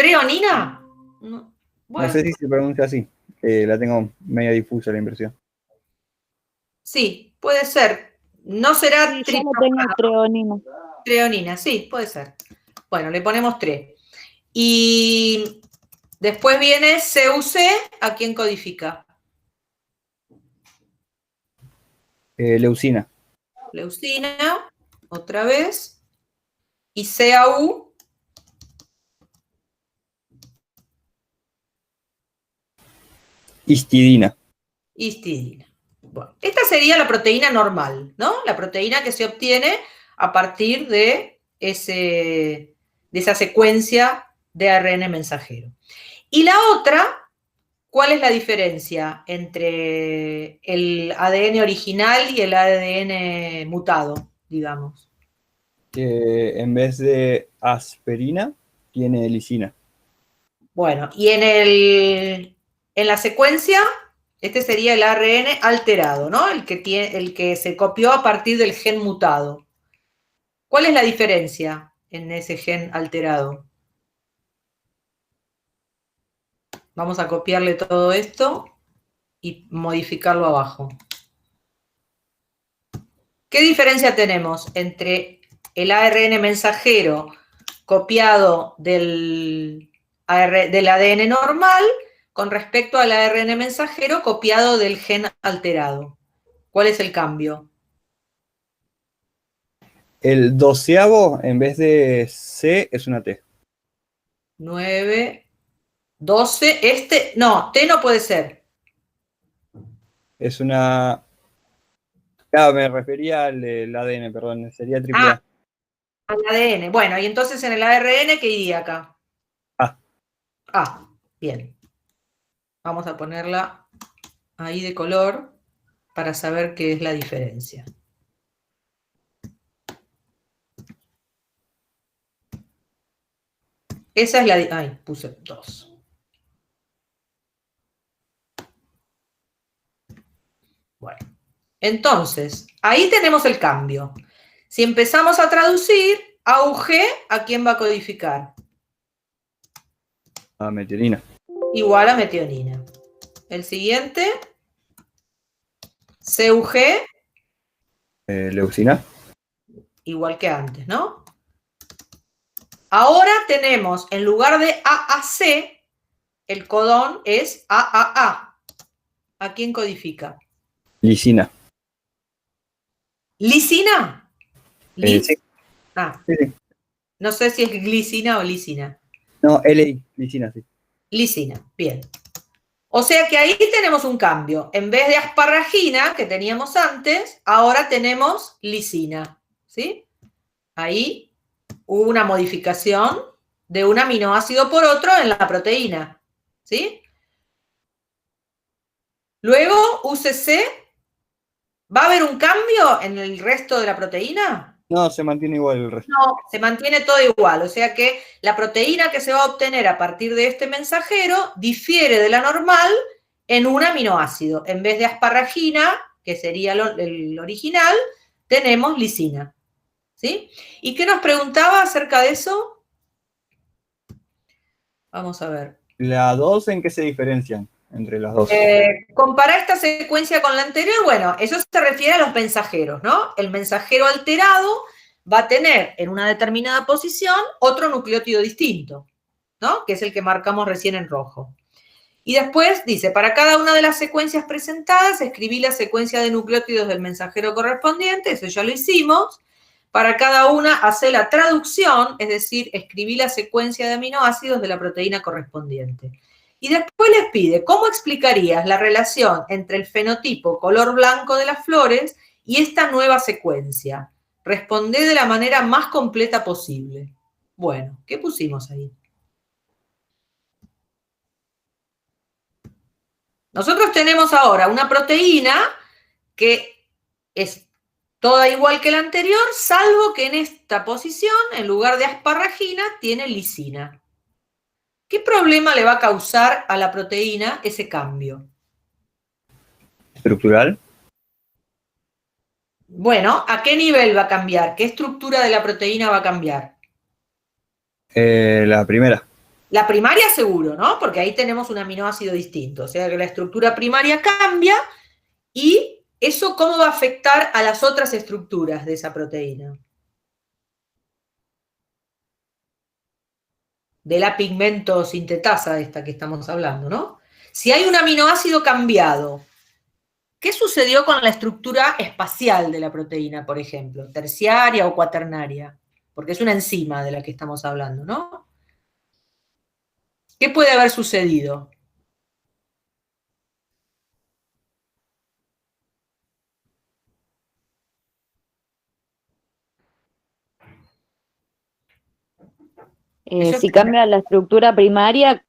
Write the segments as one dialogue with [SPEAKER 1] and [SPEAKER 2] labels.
[SPEAKER 1] ¿Treonina? No,
[SPEAKER 2] No
[SPEAKER 1] bueno,
[SPEAKER 2] sé si se pronuncia así. La tengo media difusa la impresión.
[SPEAKER 1] sí, puede ser. No será
[SPEAKER 3] Sí, yo lo tengo treonina.
[SPEAKER 1] treonina, sí, puede ser. Bueno, le ponemos 3. Y después viene CUC, ¿a quién codifica?
[SPEAKER 2] Leucina.
[SPEAKER 1] Leucina, otra vez. Y CAU,
[SPEAKER 2] Histidina.
[SPEAKER 1] histidina. Bueno, esta sería la proteína normal, ¿no? La proteína que se obtiene a partir de esa secuencia de ARN mensajero. Y la otra, ¿cuál es la diferencia entre el ADN original y el ADN mutado, digamos?
[SPEAKER 2] Que en vez de asperina, tiene lisina.
[SPEAKER 1] Bueno, y en la secuencia, este sería el ARN alterado, ¿no? El que se copió a partir del gen mutado. ¿Cuál es la diferencia en ese gen alterado? Vamos a copiarle todo esto y modificarlo abajo. ¿Qué diferencia tenemos entre el ARN mensajero copiado del ADN normal con respecto al ARN mensajero copiado del gen alterado? ¿Cuál es el cambio?
[SPEAKER 2] El 12avo, en vez de C, es una T.
[SPEAKER 1] 9, 12, no, T no puede ser.
[SPEAKER 2] Es una... Claro, me refería al ADN, perdón, sería triple A.
[SPEAKER 1] Al ADN. Bueno, y entonces en el ARN, ¿qué iría acá?
[SPEAKER 2] A.
[SPEAKER 1] A, bien. Vamos a ponerla ahí de color para saber qué es la diferencia. Esa es la... Ay, puse 2. Bueno, entonces, ahí tenemos el cambio. Si empezamos a traducir, AUG, ¿a quién va a codificar?
[SPEAKER 2] A metionina.
[SPEAKER 1] Igual a metionina. El siguiente, CUG,
[SPEAKER 2] Leucina.
[SPEAKER 1] igual que antes, ¿no? Ahora tenemos, en lugar de AAC, el codón es AAA. ¿A quién codifica?
[SPEAKER 2] Lisina.
[SPEAKER 1] ¿Lisina?
[SPEAKER 2] Sí.
[SPEAKER 1] Ah,
[SPEAKER 2] Sí.
[SPEAKER 1] no sé si es glicina o lisina.
[SPEAKER 2] No, LI, lisina, sí.
[SPEAKER 1] Lisina, bien. O sea que ahí tenemos un cambio. En vez de asparagina, que teníamos antes, ahora tenemos lisina. ¿Sí? Ahí hubo una modificación de un aminoácido por otro en la proteína. ¿Sí? Luego, UCC, ¿va a haber un cambio en el resto de la proteína?
[SPEAKER 2] No, se mantiene igual el resto.
[SPEAKER 1] No, se mantiene todo igual. O sea que la proteína que se va a obtener a partir de este mensajero difiere de la normal en un aminoácido. En vez de asparagina, que sería el original, tenemos lisina. ¿Sí? ¿Y qué nos preguntaba acerca de eso? Vamos a ver.
[SPEAKER 2] ¿La 2 en qué se diferencian entre las dos?
[SPEAKER 1] Comparar esta secuencia con la anterior, bueno, eso se refiere a los mensajeros, ¿no? El mensajero alterado va a tener en una determinada posición otro nucleótido distinto, ¿no? Que es el que marcamos recién en rojo. Y después dice, para cada una de las secuencias presentadas, escribí la secuencia de nucleótidos del mensajero correspondiente, eso ya lo hicimos. Para cada una, hace la traducción, es decir, escribí la secuencia de aminoácidos de la proteína correspondiente. Y después les pide, ¿cómo explicarías la relación entre el fenotipo color blanco de las flores y esta nueva secuencia? Respondé de la manera más completa posible. Bueno, ¿qué pusimos ahí? Nosotros tenemos ahora una proteína que es toda igual que la anterior, salvo que en esta posición, en lugar de asparagina, tiene lisina. ¿Qué problema le va a causar a la proteína ese cambio?
[SPEAKER 2] ¿Estructural?
[SPEAKER 1] Bueno, ¿a qué nivel va a cambiar? ¿Qué estructura de la proteína va a cambiar?
[SPEAKER 2] La primera.
[SPEAKER 1] La primaria seguro, ¿no? Porque ahí tenemos un aminoácido distinto. O sea que la estructura primaria cambia y eso cómo va a afectar a las otras estructuras de esa proteína. De la pigmento sintetasa esta que estamos hablando, ¿no? Si hay un aminoácido cambiado, ¿qué sucedió con la estructura espacial de la proteína, por ejemplo? Terciaria o cuaternaria, porque es una enzima de la que estamos hablando, ¿no? ¿Qué puede haber sucedido? Eso
[SPEAKER 3] Si cambia la estructura primaria,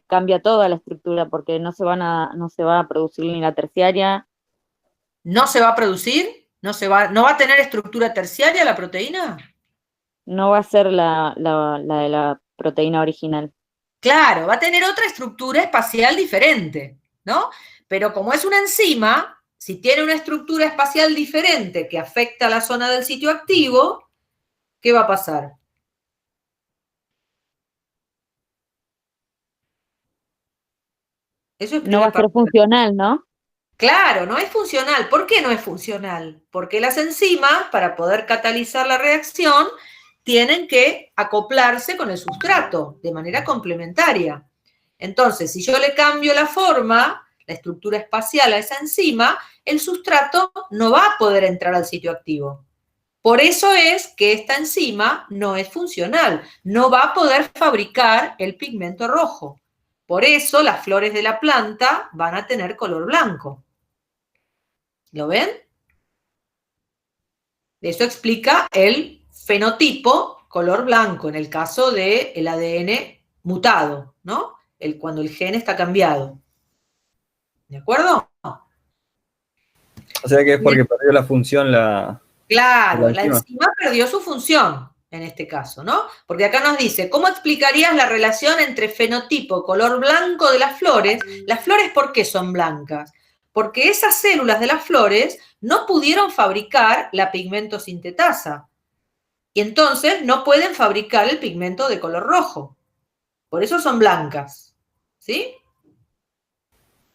[SPEAKER 3] cambia toda la estructura, porque no se va a producir ni la terciaria.
[SPEAKER 1] ¿No se va a producir? ¿No va a tener estructura terciaria la proteína?
[SPEAKER 3] No va a ser la de la proteína original.
[SPEAKER 1] Claro, va a tener otra estructura espacial diferente, ¿no? Pero como es una enzima, si tiene una estructura espacial diferente que afecta a la zona del sitio activo, ¿qué va a pasar? Eso es
[SPEAKER 3] No va
[SPEAKER 1] primer
[SPEAKER 3] a ser
[SPEAKER 1] parámetro.
[SPEAKER 3] funcional, ¿no?
[SPEAKER 1] Claro, no es funcional. ¿Por qué no es funcional? Porque las enzimas, para poder catalizar la reacción, tienen que acoplarse con el sustrato de manera complementaria. Entonces, si yo le cambio la forma, la estructura espacial a esa enzima, el sustrato no va a poder entrar al sitio activo. Por eso es que esta enzima no es funcional, no va a poder fabricar el pigmento rojo. Por eso las flores de la planta van a tener color blanco. ¿Lo ven? Eso explica el fenotipo color blanco en el caso del ADN mutado, ¿no? Cuando el gen está cambiado. ¿De acuerdo?
[SPEAKER 2] O sea que es porque perdió la función la
[SPEAKER 1] Claro, la
[SPEAKER 2] enzima.
[SPEAKER 1] enzima perdió su función en este caso, ¿no? Porque acá nos dice, ¿cómo explicarías la relación entre fenotipo color blanco de las flores? ¿Las flores por qué son blancas? Porque esas células de las flores no pudieron fabricar la pigmento sintetasa. Y entonces no pueden fabricar el pigmento de color rojo. Por eso son blancas. ¿Sí?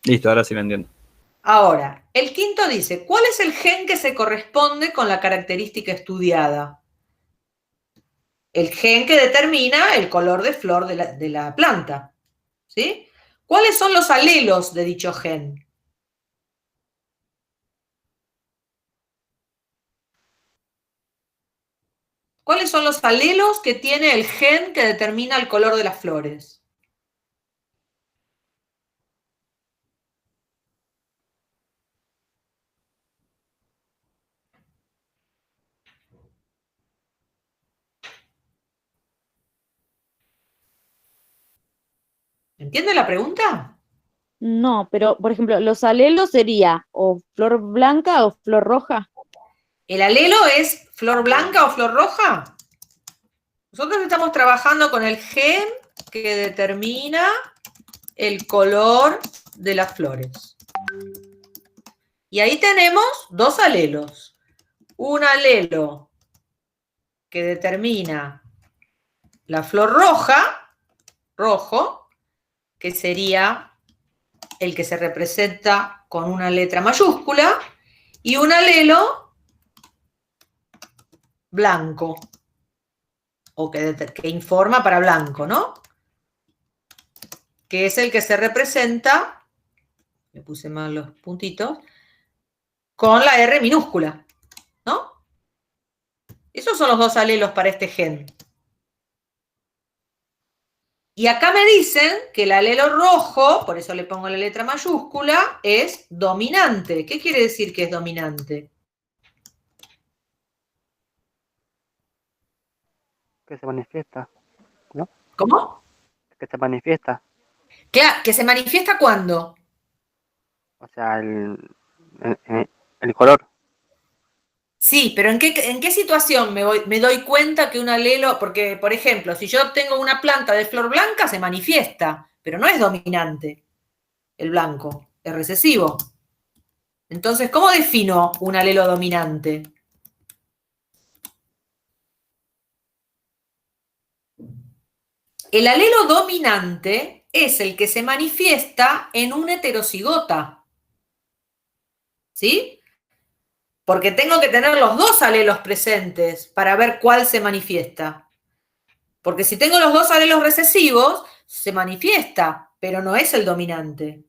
[SPEAKER 2] Listo, ahora sí lo entiendo.
[SPEAKER 1] Ahora, el quinto dice, ¿cuál es el gen que se corresponde con la característica estudiada? El gen que determina el color de flor de la planta. ¿Sí? ¿Cuáles son los alelos de dicho gen? ¿Cuáles son los alelos que tiene el gen que determina el color de las flores? ¿Entiende la pregunta?
[SPEAKER 3] No, pero por ejemplo, los alelos sería o flor blanca o flor roja.
[SPEAKER 1] ¿El alelo es flor blanca o flor roja? Nosotros estamos trabajando con el gen que determina el color de las flores. Y ahí tenemos dos alelos. Un alelo que determina la flor roja, rojo, que sería el que se representa con una letra mayúscula, y un alelo blanco, o que informa para blanco, ¿no? Que es el que se representa, me puse mal los puntitos, con la R minúscula, ¿no? Esos son los dos alelos para este gen. Y acá me dicen que el alelo rojo, por eso le pongo la letra mayúscula, es dominante. ¿Qué quiere decir que es dominante?
[SPEAKER 4] Que se manifiesta, ¿no?
[SPEAKER 1] ¿Cómo?
[SPEAKER 4] Que se manifiesta.
[SPEAKER 1] Claro, que se manifiesta cuando.
[SPEAKER 4] O sea, el color.
[SPEAKER 1] Sí, pero ¿en qué situación me doy cuenta que un alelo, porque, por ejemplo, si yo tengo una planta de flor blanca, se manifiesta, pero no es dominante el blanco, es recesivo. Entonces, ¿cómo defino un alelo dominante? El alelo dominante es el que se manifiesta en un heterocigota. ¿Sí? Porque tengo que tener los dos alelos presentes para ver cuál se manifiesta. Porque si tengo los dos alelos recesivos, se manifiesta, pero no es el dominante.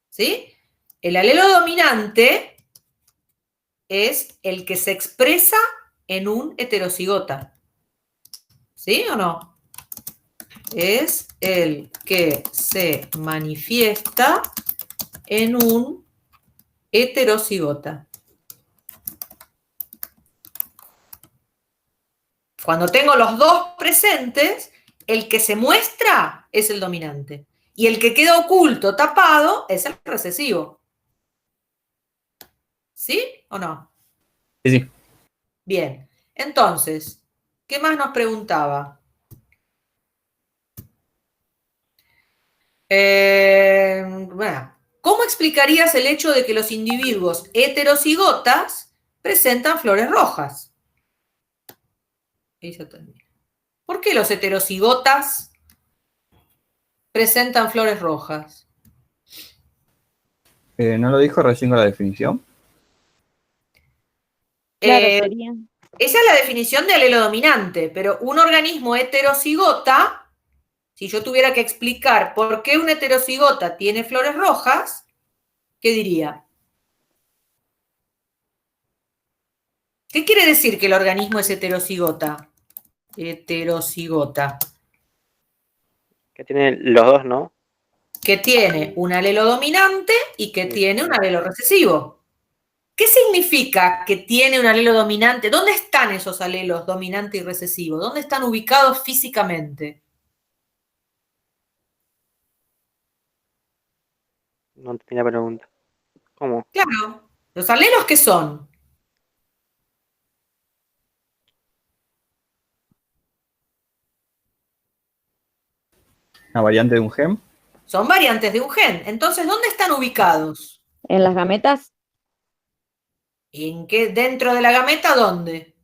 [SPEAKER 1] ¿Sí? El alelo dominante es el que se expresa en un heterocigota. ¿Sí o no? Es el que se manifiesta en un heterocigota. Cuando tengo los dos presentes, el que se muestra es el dominante. Y el que queda oculto, tapado, es el recesivo. ¿Sí o no?
[SPEAKER 2] Sí, sí.
[SPEAKER 1] Bien. Entonces, ¿qué más nos preguntaba? Bueno, ¿cómo explicarías el hecho de que los individuos heterocigotas presentan flores rojas? ¿Por qué los heterocigotas presentan flores rojas?
[SPEAKER 2] ¿No lo dijo recién con la definición?
[SPEAKER 3] Claro,
[SPEAKER 1] Eh,
[SPEAKER 3] sería.
[SPEAKER 1] Esa es la definición de alelo dominante, pero un organismo heterocigota, si yo tuviera que explicar por qué un heterocigota tiene flores rojas, ¿qué diría? ¿Qué quiere decir que el organismo es heterocigota? Heterocigota.
[SPEAKER 4] Que tiene los dos, ¿no?
[SPEAKER 1] Que tiene un alelo dominante y que tiene un alelo recesivo. ¿Qué significa que tiene un alelo dominante? ¿Dónde están esos alelos dominante y recesivo? ¿Dónde están ubicados físicamente?
[SPEAKER 4] No tenía pregunta. ¿Cómo?
[SPEAKER 1] Claro, ¿los alelos qué son?
[SPEAKER 2] ¿Una variante de un gen?
[SPEAKER 1] Son variantes de un gen. Entonces, ¿dónde están ubicados?
[SPEAKER 3] En las gametas,
[SPEAKER 1] ¿En qué? ¿Dentro de la gameta dónde?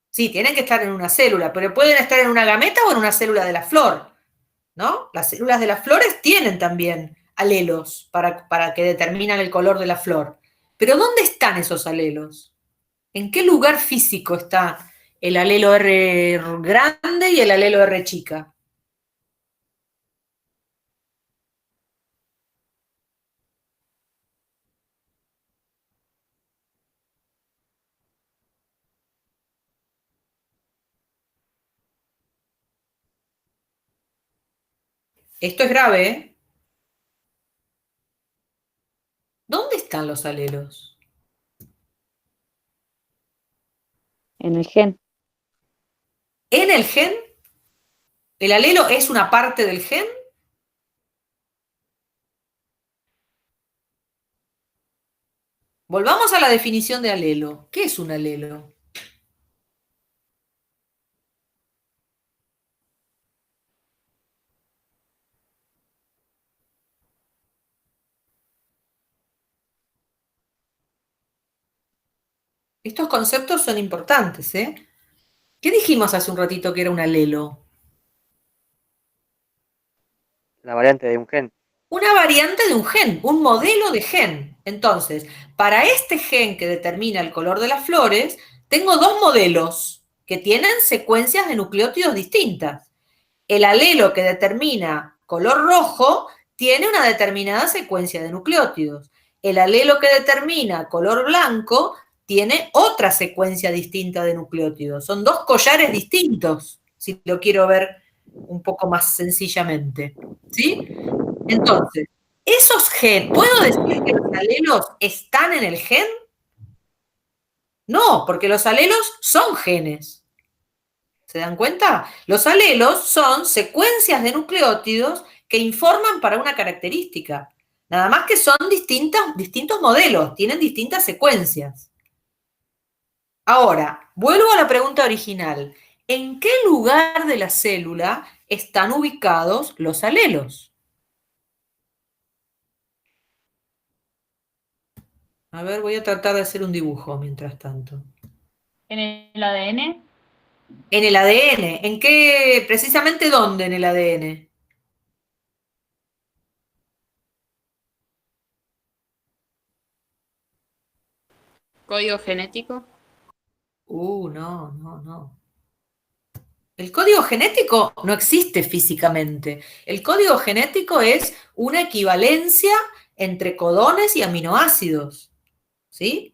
[SPEAKER 1] Sí, tienen que estar en una célula, pero pueden estar en una gameta o en una célula de la flor, ¿no? Las células de las flores tienen también alelos para que determinan el color de la flor. Pero ¿dónde están esos alelos? ¿En qué lugar físico está el alelo R grande y el alelo R chica? Esto es grave, ¿eh? ¿Dónde están los alelos?
[SPEAKER 3] en el gen.
[SPEAKER 1] ¿En el gen? ¿El alelo es una parte del gen? Volvamos a la definición de alelo. ¿Qué es un alelo? Estos conceptos son importantes, ¿eh? ¿Qué dijimos hace un ratito que era un alelo?
[SPEAKER 4] La variante de un gen.
[SPEAKER 1] Una variante de un gen, un modelo de gen. Entonces, para este gen que determina el color de las flores, tengo dos modelos que tienen secuencias de nucleótidos distintas. El alelo que determina color rojo tiene una determinada secuencia de nucleótidos. El alelo que determina color blanco tiene otra secuencia distinta de nucleótidos. Son dos collares distintos, si lo quiero ver un poco más sencillamente. ¿Sí? Entonces, esos genes, ¿puedo decir que los alelos están en el gen? No, porque los alelos son genes. ¿Se dan cuenta? Los alelos son secuencias de nucleótidos que informan para una característica. Nada más que son distintos modelos, tienen distintas secuencias. Ahora, vuelvo a la pregunta original. ¿En qué lugar de la célula están ubicados los alelos? A ver, voy a tratar de hacer un dibujo mientras tanto.
[SPEAKER 5] En el ADN.
[SPEAKER 1] En el ADN. ¿En qué, precisamente dónde en el ADN?
[SPEAKER 5] Código genético.
[SPEAKER 1] No. El código genético no existe físicamente. El código genético es una equivalencia entre codones y aminoácidos. ¿Sí?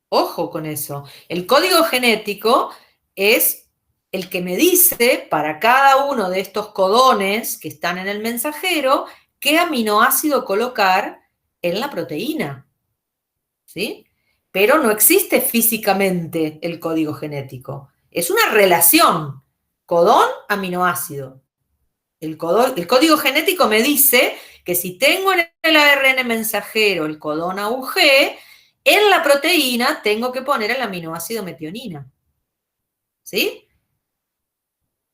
[SPEAKER 1] Ojo con eso. El código genético es el que me dice para cada uno de estos codones que están en el mensajero qué aminoácido colocar en la proteína. ¿Sí? Pero no existe físicamente el código genético. Es una relación codón-aminoácido. El código genético me dice que si tengo en el ARN mensajero el codón AUG, en la proteína tengo que poner el aminoácido metionina. ¿Sí?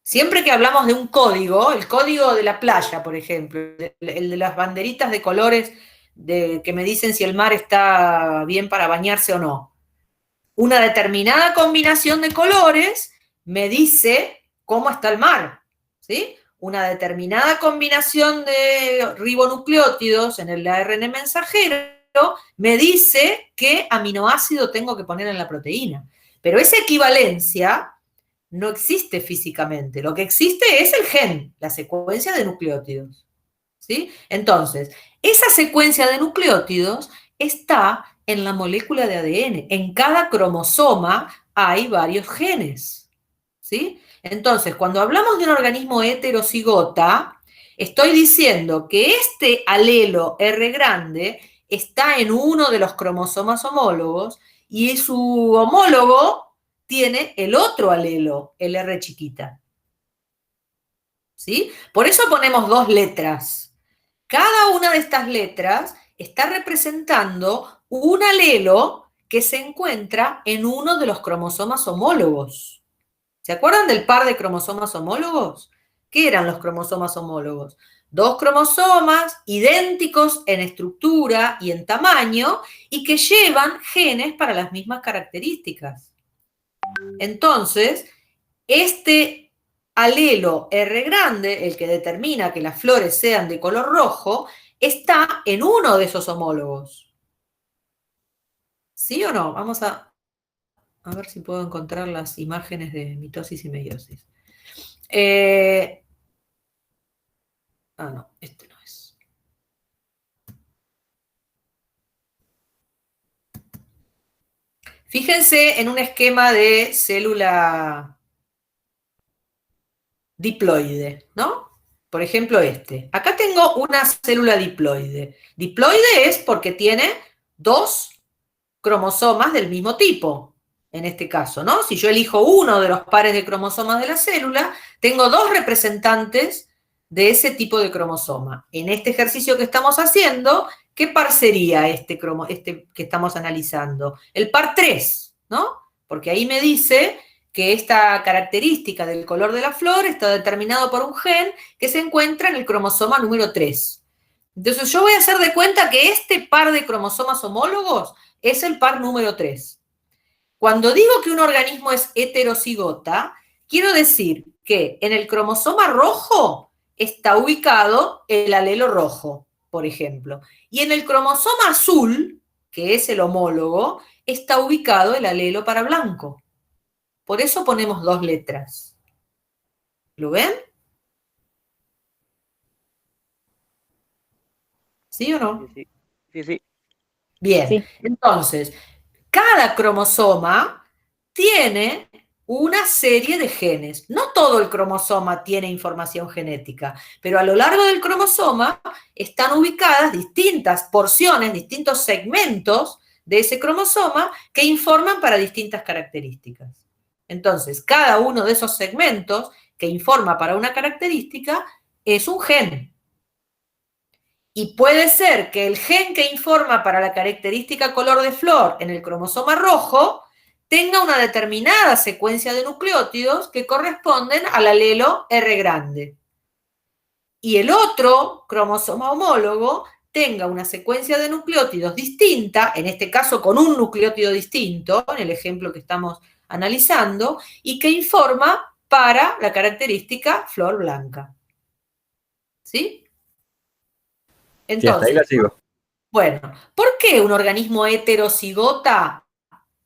[SPEAKER 1] Siempre que hablamos de un código, el código de la playa, por ejemplo, el de las banderitas de colores que me dicen si el mar está bien para bañarse o no. Una determinada combinación de colores me dice cómo está el mar, ¿sí? Una determinada combinación de ribonucleótidos en el ARN mensajero me dice qué aminoácido tengo que poner en la proteína. Pero esa equivalencia no existe físicamente. Lo que existe es el gen, la secuencia de nucleótidos, ¿sí? Entonces, esa secuencia de nucleótidos está en la molécula de ADN. En cada cromosoma hay varios genes, ¿sí? Entonces, cuando hablamos de un organismo heterocigota, estoy diciendo que este alelo R grande está en uno de los cromosomas homólogos y su homólogo tiene el otro alelo, el R chiquita. ¿Sí? Por eso ponemos dos letras. Cada una de estas letras está representando un alelo que se encuentra en uno de los cromosomas homólogos. ¿Se acuerdan del par de cromosomas homólogos? ¿Qué eran los cromosomas homólogos? Dos cromosomas idénticos en estructura y en tamaño y que llevan genes para las mismas características. Entonces, este alelo R grande, el que determina que las flores sean de color rojo, está en uno de esos homólogos. ¿Sí o no? Vamos a ver si puedo encontrar las imágenes de mitosis y meiosis. No, este no es. Fíjense en un esquema de célula diploide, ¿no? Por ejemplo, este. Acá tengo una célula diploide. Diploide es porque tiene dos cromosomas del mismo tipo, en este caso, ¿no? Si yo elijo uno de los pares de cromosomas de la célula, tengo dos representantes de ese tipo de cromosoma. En este ejercicio que estamos haciendo, ¿qué par sería este que estamos analizando? El par 3, ¿no? Porque ahí me dice que esta característica del color de la flor está determinado por un gen que se encuentra en el cromosoma número 3. Entonces yo voy a hacer de cuenta que este par de cromosomas homólogos es el par número 3. Cuando digo que un organismo es heterocigota, quiero decir que en el cromosoma rojo está ubicado el alelo rojo, por ejemplo, y en el cromosoma azul, que es el homólogo, está ubicado el alelo para blanco. Por eso ponemos dos letras. ¿Lo ven? ¿Sí o no?
[SPEAKER 4] Sí.
[SPEAKER 1] Bien,
[SPEAKER 3] Sí.
[SPEAKER 1] entonces, cada cromosoma tiene una serie de genes. No todo el cromosoma tiene información genética, pero a lo largo del cromosoma están ubicadas distintas porciones, distintos segmentos de ese cromosoma que informan para distintas características. Entonces, cada uno de esos segmentos que informa para una característica es un gen. Y puede ser que el gen que informa para la característica color de flor en el cromosoma rojo tenga una determinada secuencia de nucleótidos que corresponden al alelo R grande. Y el otro cromosoma homólogo tenga una secuencia de nucleótidos distinta, en este caso con un nucleótido distinto, en el ejemplo que estamos analizando, y que informa para la característica flor blanca. ¿Sí?
[SPEAKER 2] Sí, hasta ahí la
[SPEAKER 1] Entonces,
[SPEAKER 2] sigo.
[SPEAKER 1] bueno, ¿por qué un organismo heterocigota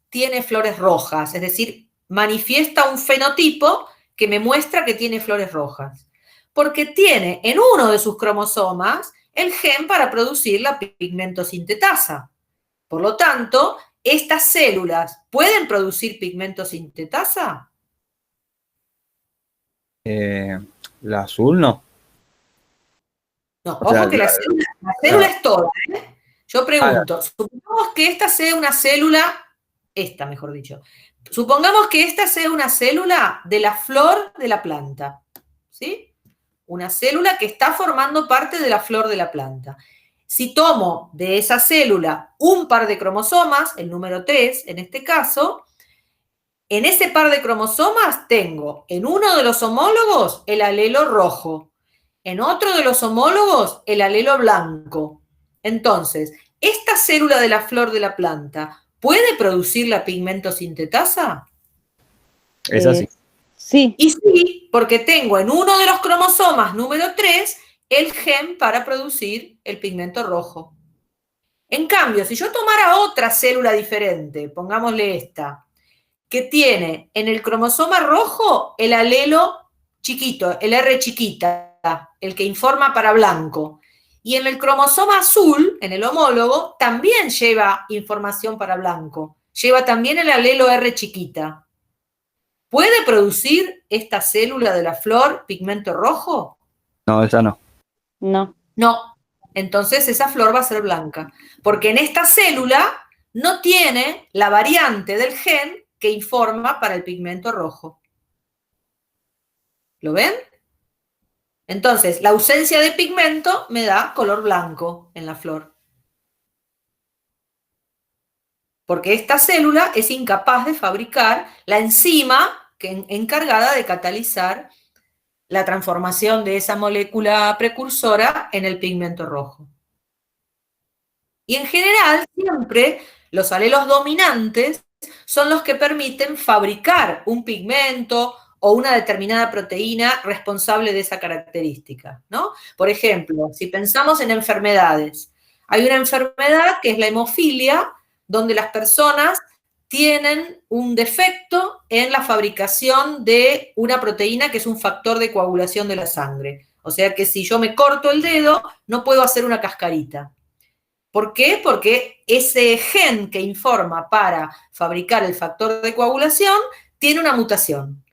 [SPEAKER 1] tiene flores rojas? Es decir, manifiesta un fenotipo que me muestra que tiene flores rojas. Porque tiene en uno de sus cromosomas el gen para producir la pigmentosintetasa. Por lo tanto, ¿estas células pueden producir pigmentosintetasa?
[SPEAKER 2] La azul no.
[SPEAKER 1] No,
[SPEAKER 2] O sea,
[SPEAKER 1] ojo que la célula es toda, ¿eh? Yo pregunto, supongamos que esta sea una célula, mejor dicho, supongamos que esta sea una célula de la flor de la planta, ¿sí? Una célula que está formando parte de la flor de la planta. Si tomo de esa célula un par de cromosomas, el número 3 en este caso, en ese par de cromosomas tengo en uno de los homólogos el alelo rojo, en otro de los homólogos el alelo blanco. Entonces, ¿esta célula de la flor de la planta puede producir la pigmentosintetasa?
[SPEAKER 2] es así.
[SPEAKER 3] Sí,
[SPEAKER 1] Y sí, porque tengo en uno de los cromosomas número 3 el gen para producir el pigmento rojo. En cambio, si yo tomara otra célula diferente, pongámosle esta, que tiene en el cromosoma rojo el alelo chiquito, el R chiquita, el que informa para blanco. Y en el cromosoma azul, en el homólogo, también lleva información para blanco. Lleva también el alelo R chiquita. ¿Puede producir esta célula de la flor pigmento rojo?
[SPEAKER 2] No, esa no.
[SPEAKER 3] no.
[SPEAKER 1] No. Entonces esa flor va a ser blanca. Porque en esta célula no tiene la variante del gen que informa para el pigmento rojo. ¿Lo ven? Entonces, la ausencia de pigmento me da color blanco en la flor. Porque esta célula es incapaz de fabricar la enzima encargada de catalizar la transformación de esa molécula precursora en el pigmento rojo. Y en general, siempre los alelos dominantes son los que permiten fabricar un pigmento o una determinada proteína responsable de esa característica, ¿no? Por ejemplo, si pensamos en enfermedades, hay una enfermedad que es la hemofilia, donde las personas tienen un defecto en la fabricación de una proteína que es un factor de coagulación de la sangre. O sea que si yo me corto el dedo, no puedo hacer una cascarita. ¿Por qué? Porque ese gen que informa para fabricar el factor de coagulación tiene una mutación.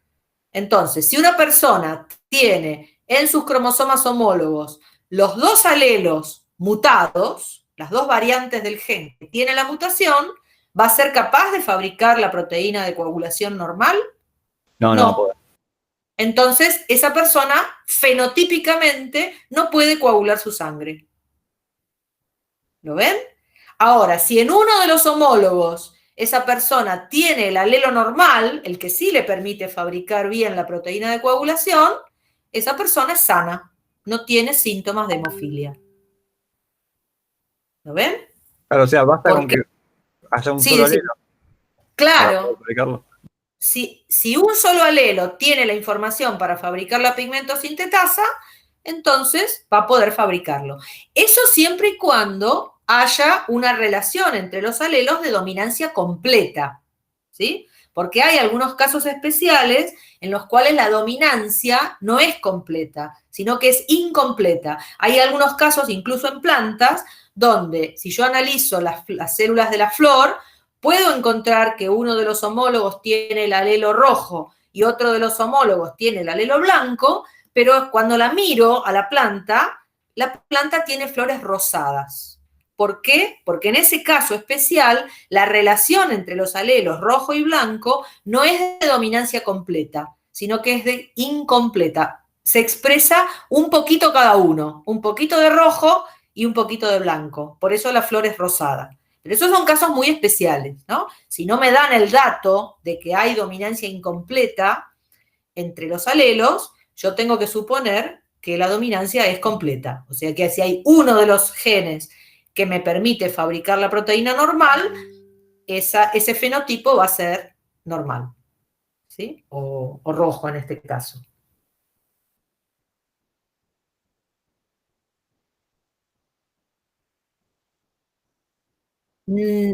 [SPEAKER 1] Entonces, si una persona tiene en sus cromosomas homólogos los dos alelos mutados, las dos variantes del gen que tiene la mutación, ¿va a ser capaz de fabricar la proteína de coagulación normal?
[SPEAKER 2] No,
[SPEAKER 1] No.
[SPEAKER 2] no puedo.
[SPEAKER 1] Entonces, esa persona fenotípicamente no puede coagular su sangre. ¿Lo ven? Ahora, si en uno de los homólogos esa persona tiene el alelo normal, el que sí le permite fabricar bien la proteína de coagulación, esa persona es sana, no tiene síntomas de hemofilia. ¿Lo ven?
[SPEAKER 2] Claro, o sea, basta con
[SPEAKER 1] Porque-
[SPEAKER 2] que haya un
[SPEAKER 1] Sí,
[SPEAKER 2] solo
[SPEAKER 1] decime.
[SPEAKER 2] alelo para
[SPEAKER 1] Claro,
[SPEAKER 2] poder fabricarlo.
[SPEAKER 1] si un solo alelo tiene la información para fabricar la pigmentosintetasa, entonces va a poder fabricarlo. Eso siempre y cuando haya una relación entre los alelos de dominancia completa, ¿sí? Porque hay algunos casos especiales en los cuales la dominancia no es completa, sino que es incompleta. Hay algunos casos, incluso en plantas, donde si yo analizo las células de la flor, puedo encontrar que uno de los homólogos tiene el alelo rojo y otro de los homólogos tiene el alelo blanco, pero cuando la miro a la planta tiene flores rosadas. ¿Por qué? Porque en ese caso especial, la relación entre los alelos rojo y blanco no es de dominancia completa, sino que es de incompleta. Se expresa un poquito cada uno, un poquito de rojo y un poquito de blanco. Por eso la flor es rosada. Pero esos son casos muy especiales, ¿no? Si no me dan el dato de que hay dominancia incompleta entre los alelos, yo tengo que suponer que la dominancia es completa. O sea que si hay uno de los genes que me permite fabricar la proteína normal, ese fenotipo va a ser normal. ¿sí? O rojo en este caso. Mm,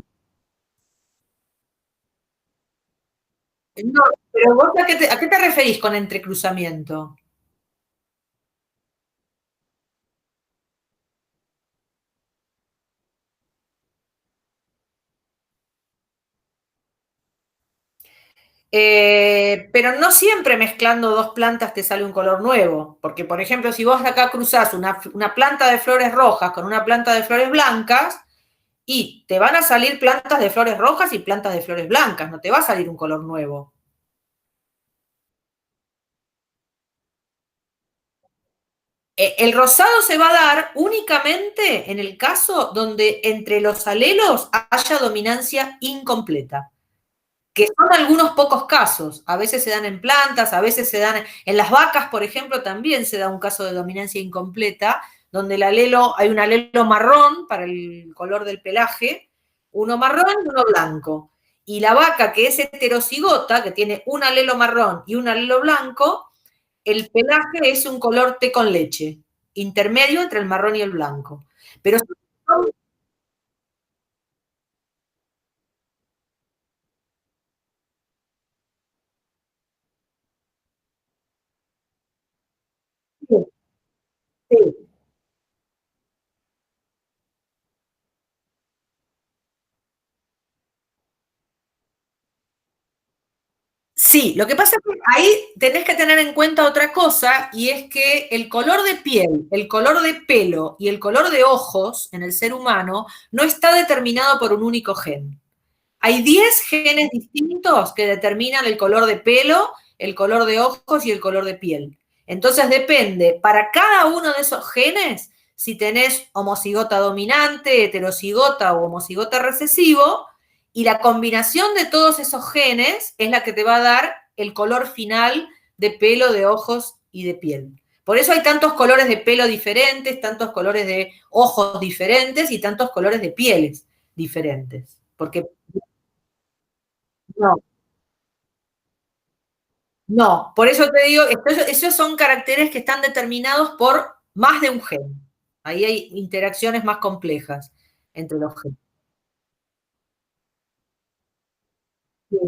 [SPEAKER 1] no, pero vos a qué te referís con entrecruzamiento? Pero no siempre mezclando dos plantas te sale un color nuevo, porque por ejemplo, si vos acá cruzás una planta de flores rojas con una planta de flores blancas, y te van a salir plantas de flores rojas y plantas de flores blancas, no te va a salir un color nuevo. El rosado se va a dar únicamente en el caso donde entre los alelos haya dominancia incompleta, que son algunos pocos casos. A veces se dan en plantas, a veces se dan en las vacas, por ejemplo, también se da un caso de dominancia incompleta, donde hay un alelo marrón para el color del pelaje, uno marrón y uno blanco. Y la vaca que es heterocigota, que tiene un alelo marrón y un alelo blanco, el pelaje es un color té con leche, intermedio entre el marrón y el blanco. Pero sí, sí. Sí, lo que pasa es que ahí tenés que tener en cuenta otra cosa, y es que el color de piel, el color de pelo y el color de ojos en el ser humano no está determinado por un único gen. Hay 10 genes distintos que determinan el color de pelo, el color de ojos y el color de piel. Entonces depende, para cada uno de esos genes, si tenés homocigota dominante, heterocigota o homocigota recesivo, y la combinación de todos esos genes es la que te va a dar el color final de pelo, de ojos y de piel. Por eso hay tantos colores de pelo diferentes, tantos colores de ojos diferentes y tantos colores de pieles diferentes. Porque no, no, por eso te digo, esos son caracteres que están determinados por más de un gen. Ahí hay interacciones más complejas entre los genes. Sí.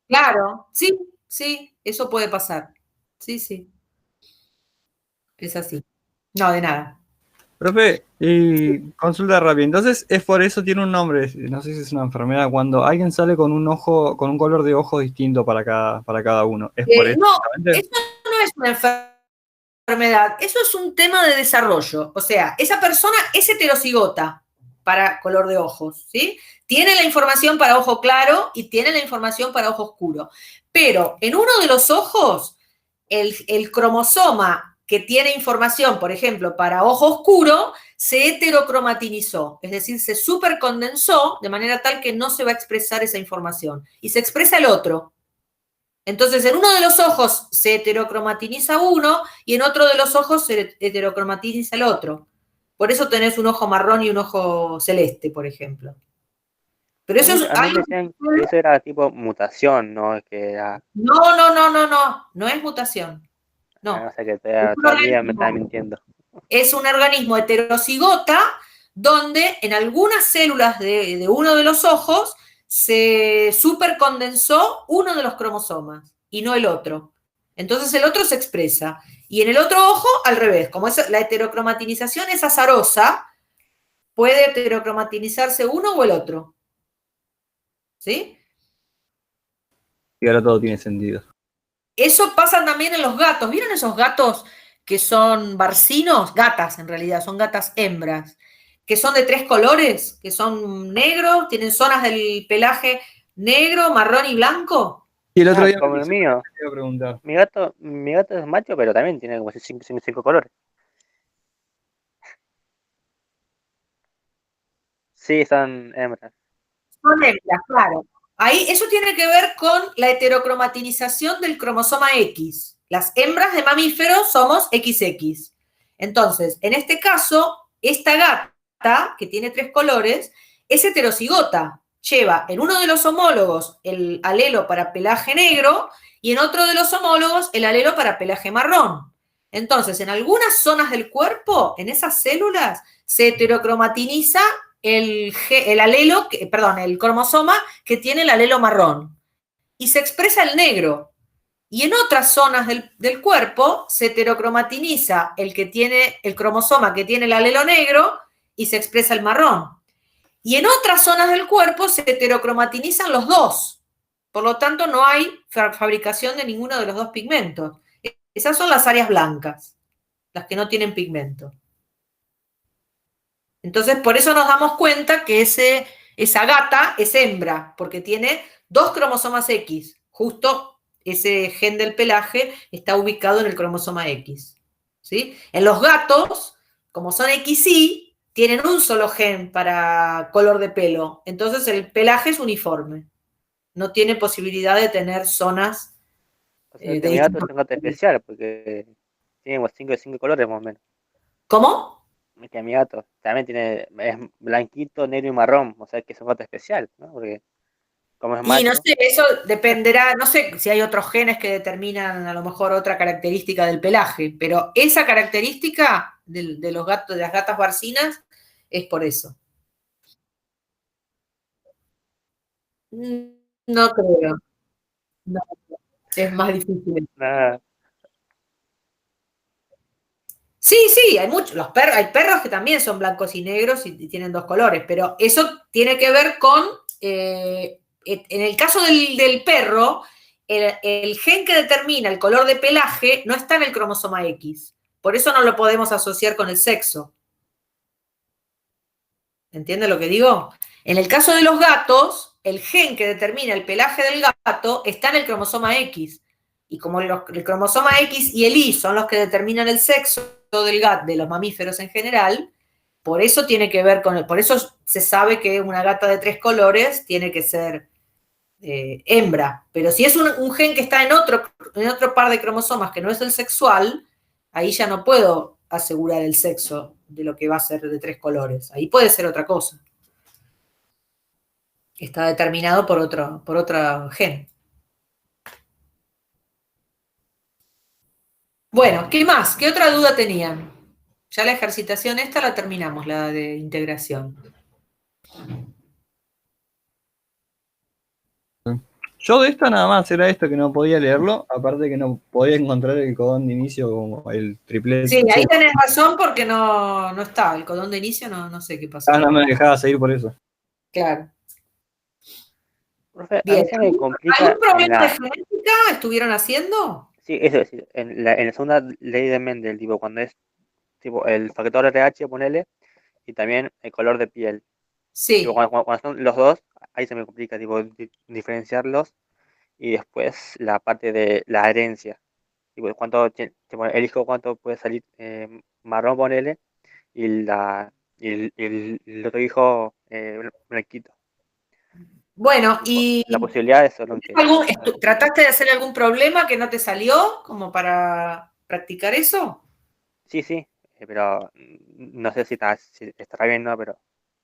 [SPEAKER 1] Claro, sí, sí, eso puede pasar. Sí, sí, es así. No, de nada.
[SPEAKER 2] Profe, y consulta rápida. Entonces, es por eso tiene un nombre, no sé si es una enfermedad, cuando alguien sale con un ojo, con un color de ojo distinto para cada uno. ¿Es por eso
[SPEAKER 1] No,
[SPEAKER 2] justamente?
[SPEAKER 1] eso no es una enfermedad, eso es un tema de desarrollo. O sea, esa persona es heterocigota para color de ojos, ¿sí? Tiene la información para ojo claro y tiene la información para ojo oscuro. Pero en uno de los ojos, el cromosoma que tiene información, por ejemplo, para ojo oscuro, se heterocromatinizó, es decir, se supercondensó de manera tal que no se va a expresar esa información. Y se expresa el otro. Entonces, en uno de los ojos se heterocromatiniza uno y en otro de los ojos se heterocromatiza el otro. Por eso tenés un ojo marrón y un ojo celeste, por ejemplo. Pero eso es
[SPEAKER 4] A mí me
[SPEAKER 1] algo...
[SPEAKER 4] decían que eso era tipo mutación, ¿no? Que era,
[SPEAKER 1] No, no, no, no, no. No es mutación.
[SPEAKER 4] no
[SPEAKER 1] No.
[SPEAKER 4] sé, que
[SPEAKER 1] Es un
[SPEAKER 4] todavía me estaba
[SPEAKER 1] organismo,
[SPEAKER 4] mintiendo.
[SPEAKER 1] es un organismo heterocigota donde en algunas células de uno de los ojos se supercondensó uno de los cromosomas y no el otro. Entonces el otro se expresa. Y en el otro ojo, al revés. Como la heterocromatinización es azarosa, puede heterocromatinizarse uno o el otro. ¿Sí?
[SPEAKER 2] Y ahora todo tiene sentido.
[SPEAKER 1] Eso pasa también en los gatos. ¿Vieron esos gatos que son barcinos? Gatas, en realidad, son gatas hembras, que son de 3 colores, que son negros, tienen zonas del pelaje negro, marrón y blanco.
[SPEAKER 2] Y el otro día
[SPEAKER 4] Como el mío.
[SPEAKER 2] me iba a preguntar.
[SPEAKER 4] Mi gato es macho, pero también tiene como cinco colores. Sí, son hembras.
[SPEAKER 1] Son hembras, claro. Ahí, eso tiene que ver con la heterocromatinización del cromosoma X. Las hembras de mamíferos somos XX. Entonces, en este caso, esta gata, que tiene 3 colores, es heterocigota. lleva en uno de los homólogos el alelo para pelaje negro y en otro de los homólogos el alelo para pelaje marrón. Entonces, en algunas zonas del cuerpo, en esas células, se heterocromatiniza el cromosoma que tiene el alelo marrón y se expresa el negro. Y en otras zonas del cuerpo se heterocromatiniza el cromosoma que tiene el alelo negro y se expresa el marrón. Y en otras zonas del cuerpo se heterocromatinizan los dos. Por lo tanto, no hay fabricación de ninguno de los dos pigmentos. Esas son las áreas blancas, las que no tienen pigmento. Entonces, por eso nos damos cuenta que esa gata es hembra, porque tiene 2 cromosomas X. Justo ese gen del pelaje está ubicado en el cromosoma X. ¿Sí? En los gatos, como son XY, tienen un solo gen para color de pelo. Entonces, el pelaje es uniforme. No tiene posibilidad de tener zonas
[SPEAKER 4] O sea, que mi gato es un gato especial, porque tiene como 5 colores más o menos.
[SPEAKER 1] ¿Cómo?
[SPEAKER 4] Que mi gato también es blanquito, negro y marrón, o sea que es un gato especial, ¿no? Porque como es
[SPEAKER 1] Y no
[SPEAKER 4] macho,
[SPEAKER 1] sé, eso dependerá, no sé si hay otros genes que determinan a lo mejor otra característica del pelaje, pero esa característica de los gatos, de las gatas barcinas, es por eso. No creo, no, es más difícil.
[SPEAKER 4] nada,
[SPEAKER 1] Sí, sí, hay muchos, hay perros que también son blancos y negros y tienen 2 colores, pero eso tiene que ver con, en el caso del perro, el gen que determina el color de pelaje no está en el cromosoma X, por eso no lo podemos asociar con el sexo. ¿Entiende lo que digo? En el caso de los gatos, el gen que determina el pelaje del gato está en el cromosoma X. Y como el cromosoma X y el Y son los que determinan el sexo del gato, de los mamíferos en general, por eso tiene que ver por eso se sabe que una gata de 3 colores tiene que ser hembra. Pero si es un gen que está en otro par de cromosomas que no es el sexual, ahí ya no puedo asegurar el sexo de lo que va a ser de 3 colores. Ahí puede ser otra cosa. Está determinado por otro gen. Bueno, ¿qué más? ¿Qué otra duda tenían? Ya la ejercitación esta la terminamos, la de integración.
[SPEAKER 2] Yo de esta nada más, era esto que no podía leerlo, aparte que no podía encontrar el codón de inicio como el triplete.
[SPEAKER 1] Sí, ahí tenés razón porque no está. El codón de inicio no sé qué pasó.
[SPEAKER 2] No me dejaba seguir por eso.
[SPEAKER 1] Claro.
[SPEAKER 4] profe, a
[SPEAKER 1] Bien.
[SPEAKER 4] mí se me complica
[SPEAKER 1] ¿Algún problema
[SPEAKER 4] en
[SPEAKER 1] de genética estuvieron haciendo?
[SPEAKER 4] sí, eso es decir, en la segunda ley de Mendel, tipo, cuando es tipo el factor RH, ponele, y también el color de piel.
[SPEAKER 1] Sí.
[SPEAKER 4] Tipo, cuando son los dos, ahí se me complica, tipo, diferenciarlos, y después la parte de la herencia. Tipo, tipo, el hijo cuánto puede salir marrón, ponele, y el otro hijo blanquito.
[SPEAKER 1] Bueno,
[SPEAKER 4] Tipo,
[SPEAKER 1] y
[SPEAKER 4] la posibilidad de eso, ¿no? Que,
[SPEAKER 1] ¿trataste de hacer algún problema que no te salió como para practicar eso?
[SPEAKER 4] sí, sí, pero no sé si estará bien, ¿no? Pero lo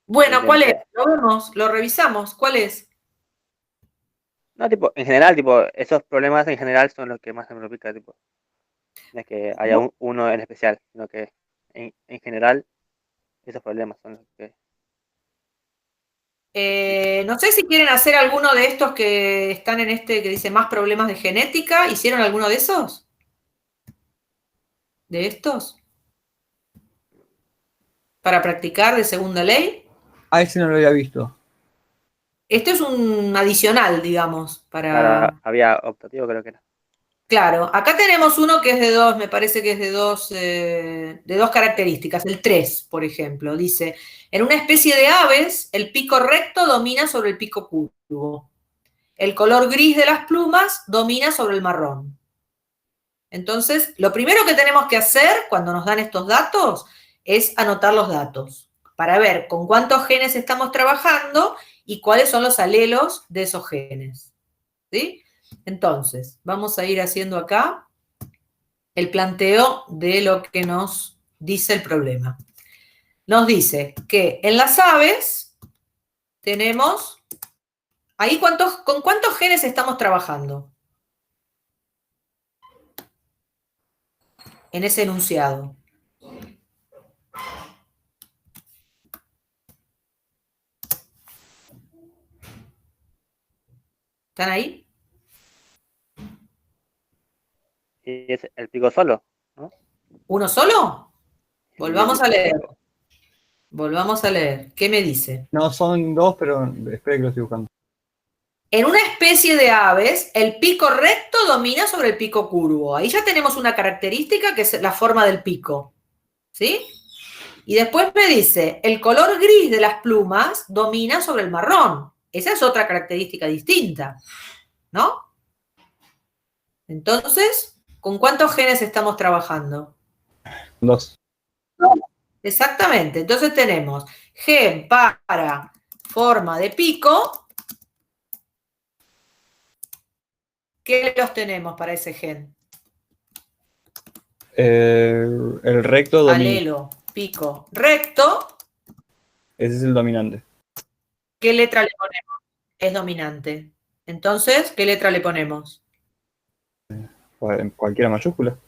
[SPEAKER 1] Bueno, ¿cuál es?
[SPEAKER 4] intenté.
[SPEAKER 1] Lo vemos, lo revisamos. ¿Cuál es?
[SPEAKER 4] No, tipo, en general, tipo, esos problemas en general son los que más se me complica, tipo, no es que haya uno en especial, sino que en general esos problemas son los que...
[SPEAKER 1] No sé si quieren hacer alguno de estos que están en este que dice más problemas de genética. ¿Hicieron alguno de esos? ¿De estos? ¿Para practicar de segunda ley?
[SPEAKER 2] Ah, ese no lo había visto.
[SPEAKER 1] Esto es un adicional, digamos,
[SPEAKER 4] Ahora
[SPEAKER 1] para...
[SPEAKER 4] había optativo, creo que era.
[SPEAKER 1] Claro, acá tenemos uno que es de 2, me parece que es de dos características. El 3, por ejemplo, dice, en una especie de aves, el pico recto domina sobre el pico curvo. El color gris de las plumas domina sobre el marrón. Entonces, lo primero que tenemos que hacer cuando nos dan estos datos es anotar los datos para ver con cuántos genes estamos trabajando y cuáles son los alelos de esos genes. ¿Sí? Entonces, vamos a ir haciendo acá el planteo de lo que nos dice el problema. Nos dice que en las aves tenemos Ahí, ¿con cuántos genes estamos trabajando? En ese enunciado. ¿Están ahí?
[SPEAKER 4] Y es el pico solo, ¿no?
[SPEAKER 1] ¿Uno solo? Volvamos a leer.
[SPEAKER 4] Pico.
[SPEAKER 1] Volvamos a leer. ¿Qué me dice?
[SPEAKER 2] No, son dos, pero espera que lo estoy buscando.
[SPEAKER 1] En una especie de aves, el pico recto domina sobre el pico curvo. Ahí ya tenemos una característica que es la forma del pico. ¿Sí? Y después me dice, el color gris de las plumas domina sobre el marrón. Esa es otra característica distinta, ¿no? Entonces, ¿con cuántos genes estamos trabajando?
[SPEAKER 2] Dos.
[SPEAKER 1] Exactamente. Entonces tenemos gen para forma de pico. ¿Qué los tenemos para ese gen?
[SPEAKER 2] El recto domina.
[SPEAKER 1] Alelo, pico, recto.
[SPEAKER 2] Ese es el dominante.
[SPEAKER 1] ¿Qué letra le ponemos? Es dominante. Entonces, ¿qué letra le ponemos?
[SPEAKER 2] Cualquiera mayúscula.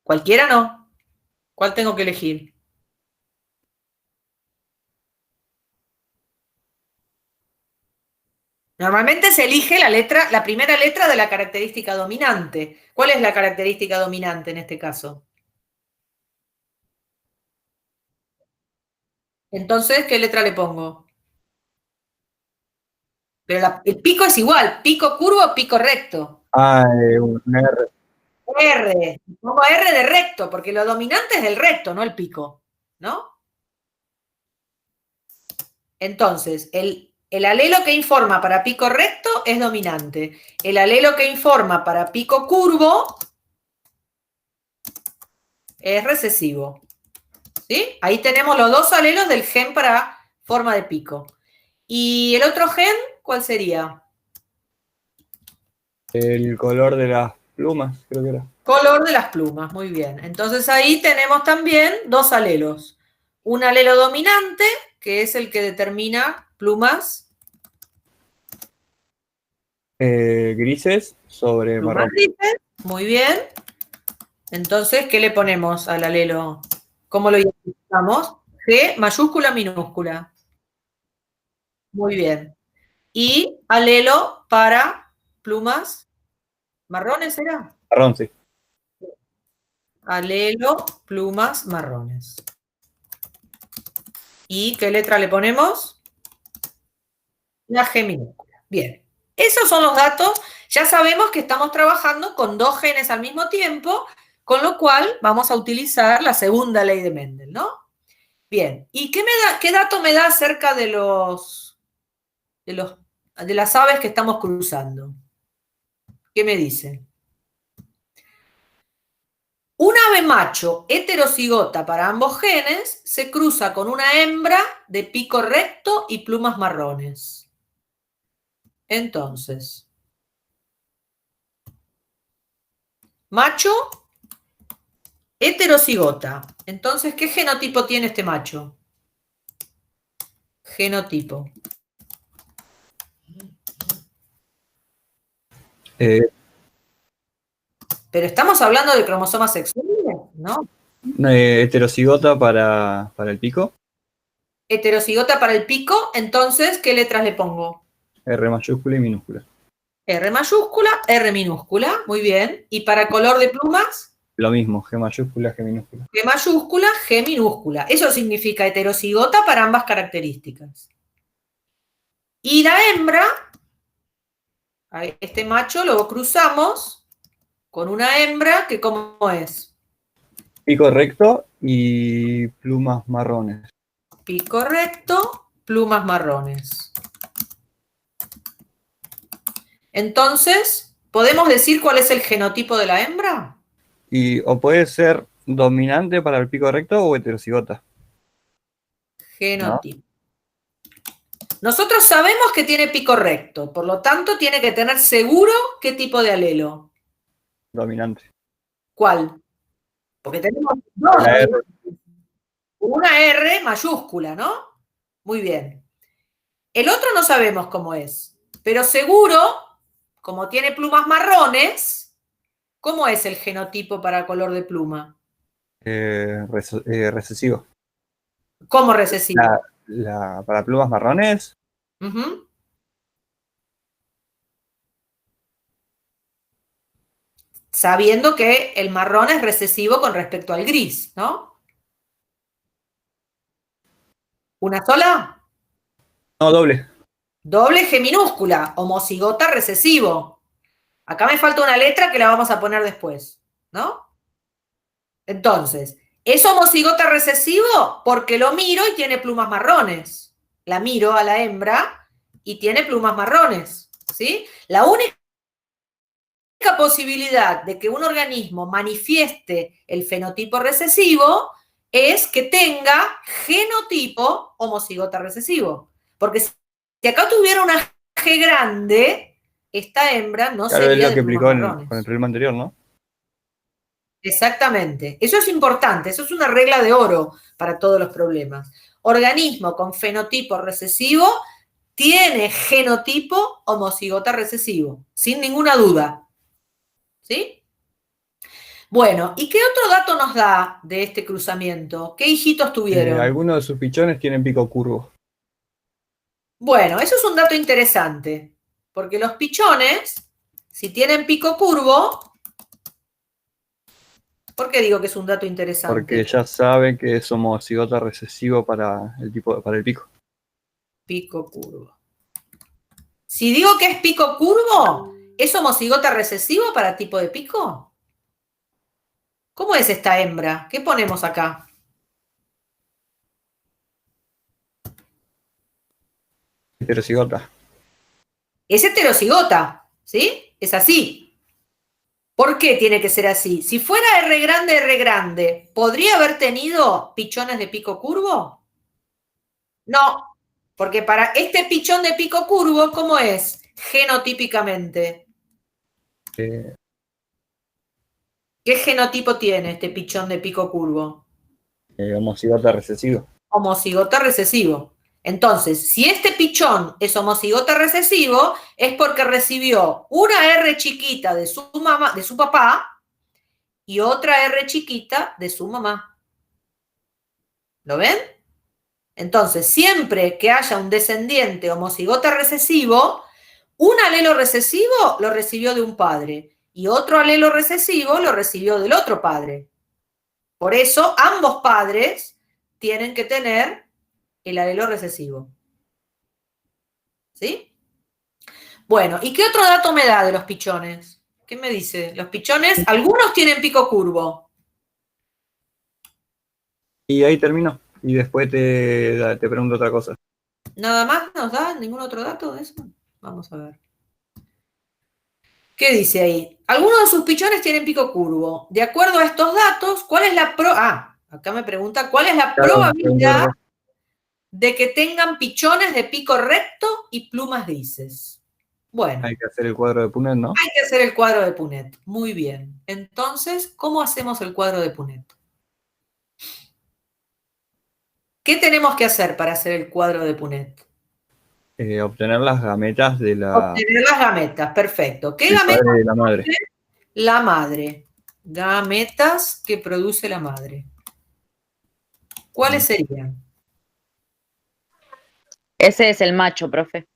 [SPEAKER 1] Cualquiera no. ¿Cuál tengo que elegir? Normalmente se elige la primera letra de la característica dominante. ¿Cuál es la característica dominante en este caso? Entonces, ¿qué letra le pongo? Pero el pico es igual, pico curvo o pico recto.
[SPEAKER 2] Ah, un R.
[SPEAKER 1] R, pongo R de recto, porque lo dominante es el recto, no el pico, ¿no? Entonces, el alelo que informa para pico recto es dominante. El alelo que informa para pico curvo es recesivo. ¿Sí? Ahí tenemos los dos alelos del gen para forma de pico. ¿Y el otro gen cuál sería?
[SPEAKER 2] El color de las plumas, creo que era.
[SPEAKER 1] Color de las plumas, muy bien. Entonces ahí tenemos también dos alelos. Un alelo dominante, que es el que determina plumas.
[SPEAKER 2] Grises sobre
[SPEAKER 1] Plumas
[SPEAKER 2] marrón.
[SPEAKER 1] grises, muy bien. Entonces, ¿qué le ponemos al alelo? ¿Cómo lo identificamos? G, mayúscula, minúscula. Muy bien. Y alelo para plumas marrones, ¿será?
[SPEAKER 2] Marrón, sí.
[SPEAKER 1] Alelo, plumas marrones. ¿Y qué letra le ponemos? La G minúscula. Bien. Esos son los datos. Ya sabemos que estamos trabajando con dos genes al mismo tiempo, con lo cual vamos a utilizar la segunda ley de Mendel, ¿no? Bien. ¿Y qué dato me da acerca de las aves que estamos cruzando? ¿Qué me dice? Un ave macho heterocigota para ambos genes se cruza con una hembra de pico recto y plumas marrones. Entonces, macho heterocigota. Entonces, ¿qué genotipo tiene este macho? Genotipo. Pero estamos hablando de cromosomas sexuales, ¿no?
[SPEAKER 2] Heterocigota para el pico.
[SPEAKER 1] Heterocigota para el pico, entonces, ¿qué letras le pongo?
[SPEAKER 2] R mayúscula y minúscula.
[SPEAKER 1] R mayúscula, R minúscula, muy bien. ¿Y para color de plumas?
[SPEAKER 2] Lo mismo, G mayúscula, G minúscula.
[SPEAKER 1] G mayúscula, G minúscula. Eso significa heterocigota para ambas características. Y la hembra, a este macho lo cruzamos con una hembra que ¿cómo es?
[SPEAKER 2] Pico recto y plumas marrones.
[SPEAKER 1] Pico recto, plumas marrones. Entonces, ¿podemos decir cuál es el genotipo de la hembra?
[SPEAKER 2] O puede ser dominante para el pico recto o heterocigota.
[SPEAKER 1] Genotipo. Nosotros sabemos que tiene pico recto, por lo tanto tiene que tener seguro qué tipo de alelo.
[SPEAKER 2] Dominante.
[SPEAKER 1] ¿Cuál? Porque tenemos dos.
[SPEAKER 2] La R.
[SPEAKER 1] Una R mayúscula, ¿no? Muy bien. El otro no sabemos cómo es, pero seguro, como tiene plumas marrones, ¿cómo es el genotipo para color de pluma?
[SPEAKER 2] Recesivo.
[SPEAKER 1] ¿Cómo recesivo?
[SPEAKER 2] Para plumas marrones,
[SPEAKER 1] Ujú. Sabiendo que el marrón es recesivo con respecto al gris, ¿no? ¿Una sola?
[SPEAKER 2] no, doble.
[SPEAKER 1] Doble G minúscula, homocigota recesivo. Acá me falta una letra que la vamos a poner después, ¿no? Entonces, ¿es homocigota recesivo? Porque lo miro y tiene plumas marrones. La miro a la hembra y tiene plumas marrones, ¿sí? La única posibilidad de que un organismo manifieste el fenotipo recesivo es que tenga genotipo homocigota recesivo. Porque si acá tuviera una G grande, esta hembra no
[SPEAKER 2] Claro, es
[SPEAKER 1] sería
[SPEAKER 2] lo
[SPEAKER 1] de
[SPEAKER 2] que
[SPEAKER 1] plumas
[SPEAKER 2] explicó
[SPEAKER 1] marrones.
[SPEAKER 2] con el problema anterior, ¿no?
[SPEAKER 1] Exactamente. Eso es importante, eso es una regla de oro para todos los problemas. Organismo con fenotipo recesivo tiene genotipo homocigota recesivo, sin ninguna duda. ¿Sí? Bueno, ¿y qué otro dato nos da de este cruzamiento? ¿Qué hijitos tuvieron?
[SPEAKER 2] Algunos de sus pichones tienen pico curvo.
[SPEAKER 1] Bueno, eso es un dato interesante, porque los pichones, si tienen pico curvo, ¿por qué digo que es un dato interesante?
[SPEAKER 2] Porque ya saben que es homocigota recesivo para el pico.
[SPEAKER 1] Pico curvo. Si digo que es pico curvo, ¿es homocigota recesivo para tipo de pico? ¿Cómo es esta hembra? ¿Qué ponemos acá?
[SPEAKER 2] Heterocigota.
[SPEAKER 1] Es heterocigota, ¿sí? Es así. ¿Por qué tiene que ser así? Si fuera R grande, ¿podría haber tenido pichones de pico curvo? No, porque para este pichón de pico curvo, ¿cómo es genotípicamente?
[SPEAKER 2] Eh,
[SPEAKER 1] ¿Qué genotipo tiene este pichón de pico curvo?
[SPEAKER 2] Homocigota recesivo.
[SPEAKER 1] Homocigota recesivo. Entonces, si este pichón es homocigota recesivo, es porque recibió una R chiquita de su mamá, de su papá, y otra R chiquita de su mamá. ¿Lo ven? Entonces, siempre que haya un descendiente homocigota recesivo, un alelo recesivo lo recibió de un padre y otro alelo recesivo lo recibió del otro padre. Por eso, ambos padres tienen que tener el alelo recesivo. ¿Sí? Bueno, ¿y qué otro dato me da de los pichones? ¿Qué me dice? Los pichones, algunos tienen pico curvo.
[SPEAKER 2] Y ahí terminó. Y después te pregunto otra cosa.
[SPEAKER 1] ¿Nada más nos da? ¿Ningún otro dato de eso? Vamos a ver. ¿Qué dice ahí? Algunos de sus pichones tienen pico curvo. De acuerdo a estos datos, ¿cuál es la acá me pregunta, ¿cuál es la probabilidad de que tengan pichones de pico recto y plumas grises? Bueno,
[SPEAKER 2] Hay que hacer el cuadro de Punnett, ¿no?
[SPEAKER 1] hay que hacer el cuadro de Punnett. Muy bien. Entonces, ¿cómo hacemos el cuadro de Punnett? ¿Qué tenemos que hacer para hacer el cuadro de Punnett?
[SPEAKER 2] Obtener las gametas de la,
[SPEAKER 1] Obtener las gametas, perfecto. ¿Qué
[SPEAKER 2] del
[SPEAKER 1] gametas?
[SPEAKER 2] padre y de la madre.
[SPEAKER 1] La madre. Gametas que produce la madre. ¿Cuáles serían?
[SPEAKER 3] Ese es el macho, profe.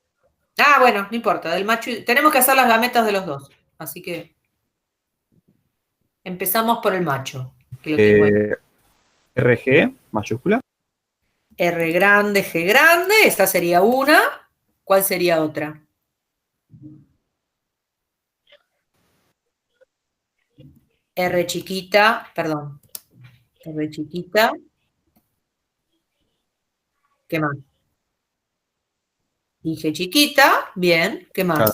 [SPEAKER 1] Ah, bueno, no importa. Del macho, tenemos que hacer las gametas de los dos. Así que empezamos por el macho. Que lo tengo ahí.
[SPEAKER 2] RG, mayúscula.
[SPEAKER 1] R grande, G grande. Esta sería una. ¿Cuál sería otra? R chiquita, perdón. R chiquita. ¿Qué más? Y G chiquita. Bien. ¿Qué más?
[SPEAKER 2] Claro.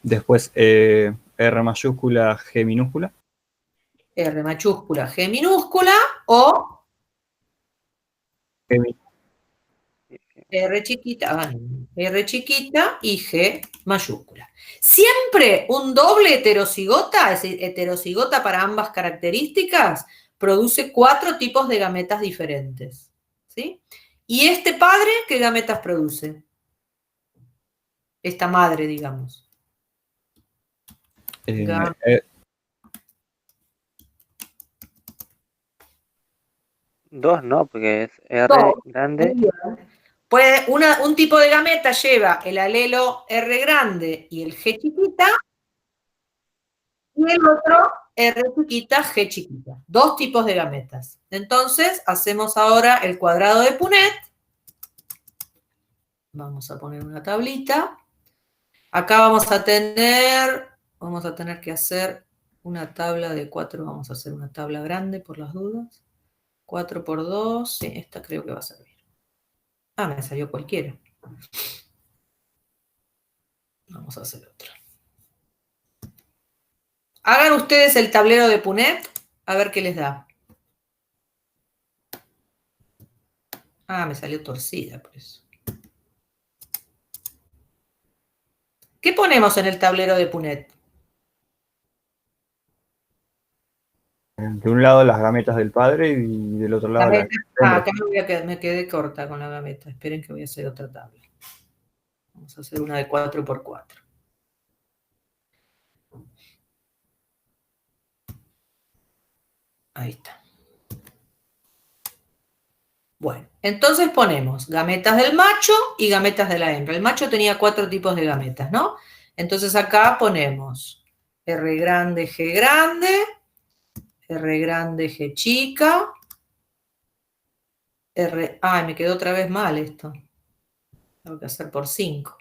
[SPEAKER 2] Después R mayúscula, G minúscula.
[SPEAKER 1] R mayúscula, G minúscula o R chiquita, R chiquita y G mayúscula. Siempre un doble heterocigota, es decir, heterocigota para ambas características, produce 4 tipos de gametas diferentes. ¿Sí? ¿Y este padre qué gametas produce? esta madre, digamos.
[SPEAKER 2] Eh,
[SPEAKER 1] Ga-
[SPEAKER 2] eh,
[SPEAKER 4] 2 no, porque es R
[SPEAKER 1] Dos.
[SPEAKER 4] grande.
[SPEAKER 1] Muy bien. Un tipo de gameta lleva el alelo R grande y el G chiquita, y el otro R chiquita, G chiquita. Dos tipos de gametas. Entonces, hacemos ahora el cuadrado de Punnett. Vamos a poner una tablita. Acá vamos a tener que hacer una tabla de 4. Vamos a hacer una tabla grande por las dudas. 4 por 2. Sí, esta creo que va a servir. Ah, me salió cualquiera. Vamos a hacer otra. Hagan ustedes el tablero de Punnett, a ver qué les da. Ah, me salió torcida por eso. ¿Qué ponemos en el tablero de Punnett?
[SPEAKER 2] de un lado las gametas del padre y del otro lado las
[SPEAKER 1] Acá me quedé corta con la gameta. Esperen que voy a hacer otra tabla. Vamos a hacer una de 4 por 4. Ahí está. Bueno, entonces ponemos gametas del macho y gametas de la hembra. El macho tenía 4 tipos de gametas, ¿no? Entonces acá ponemos R grande, G grande, R grande, G chica, Ay, me quedó otra vez mal esto. Tengo que hacer por 5.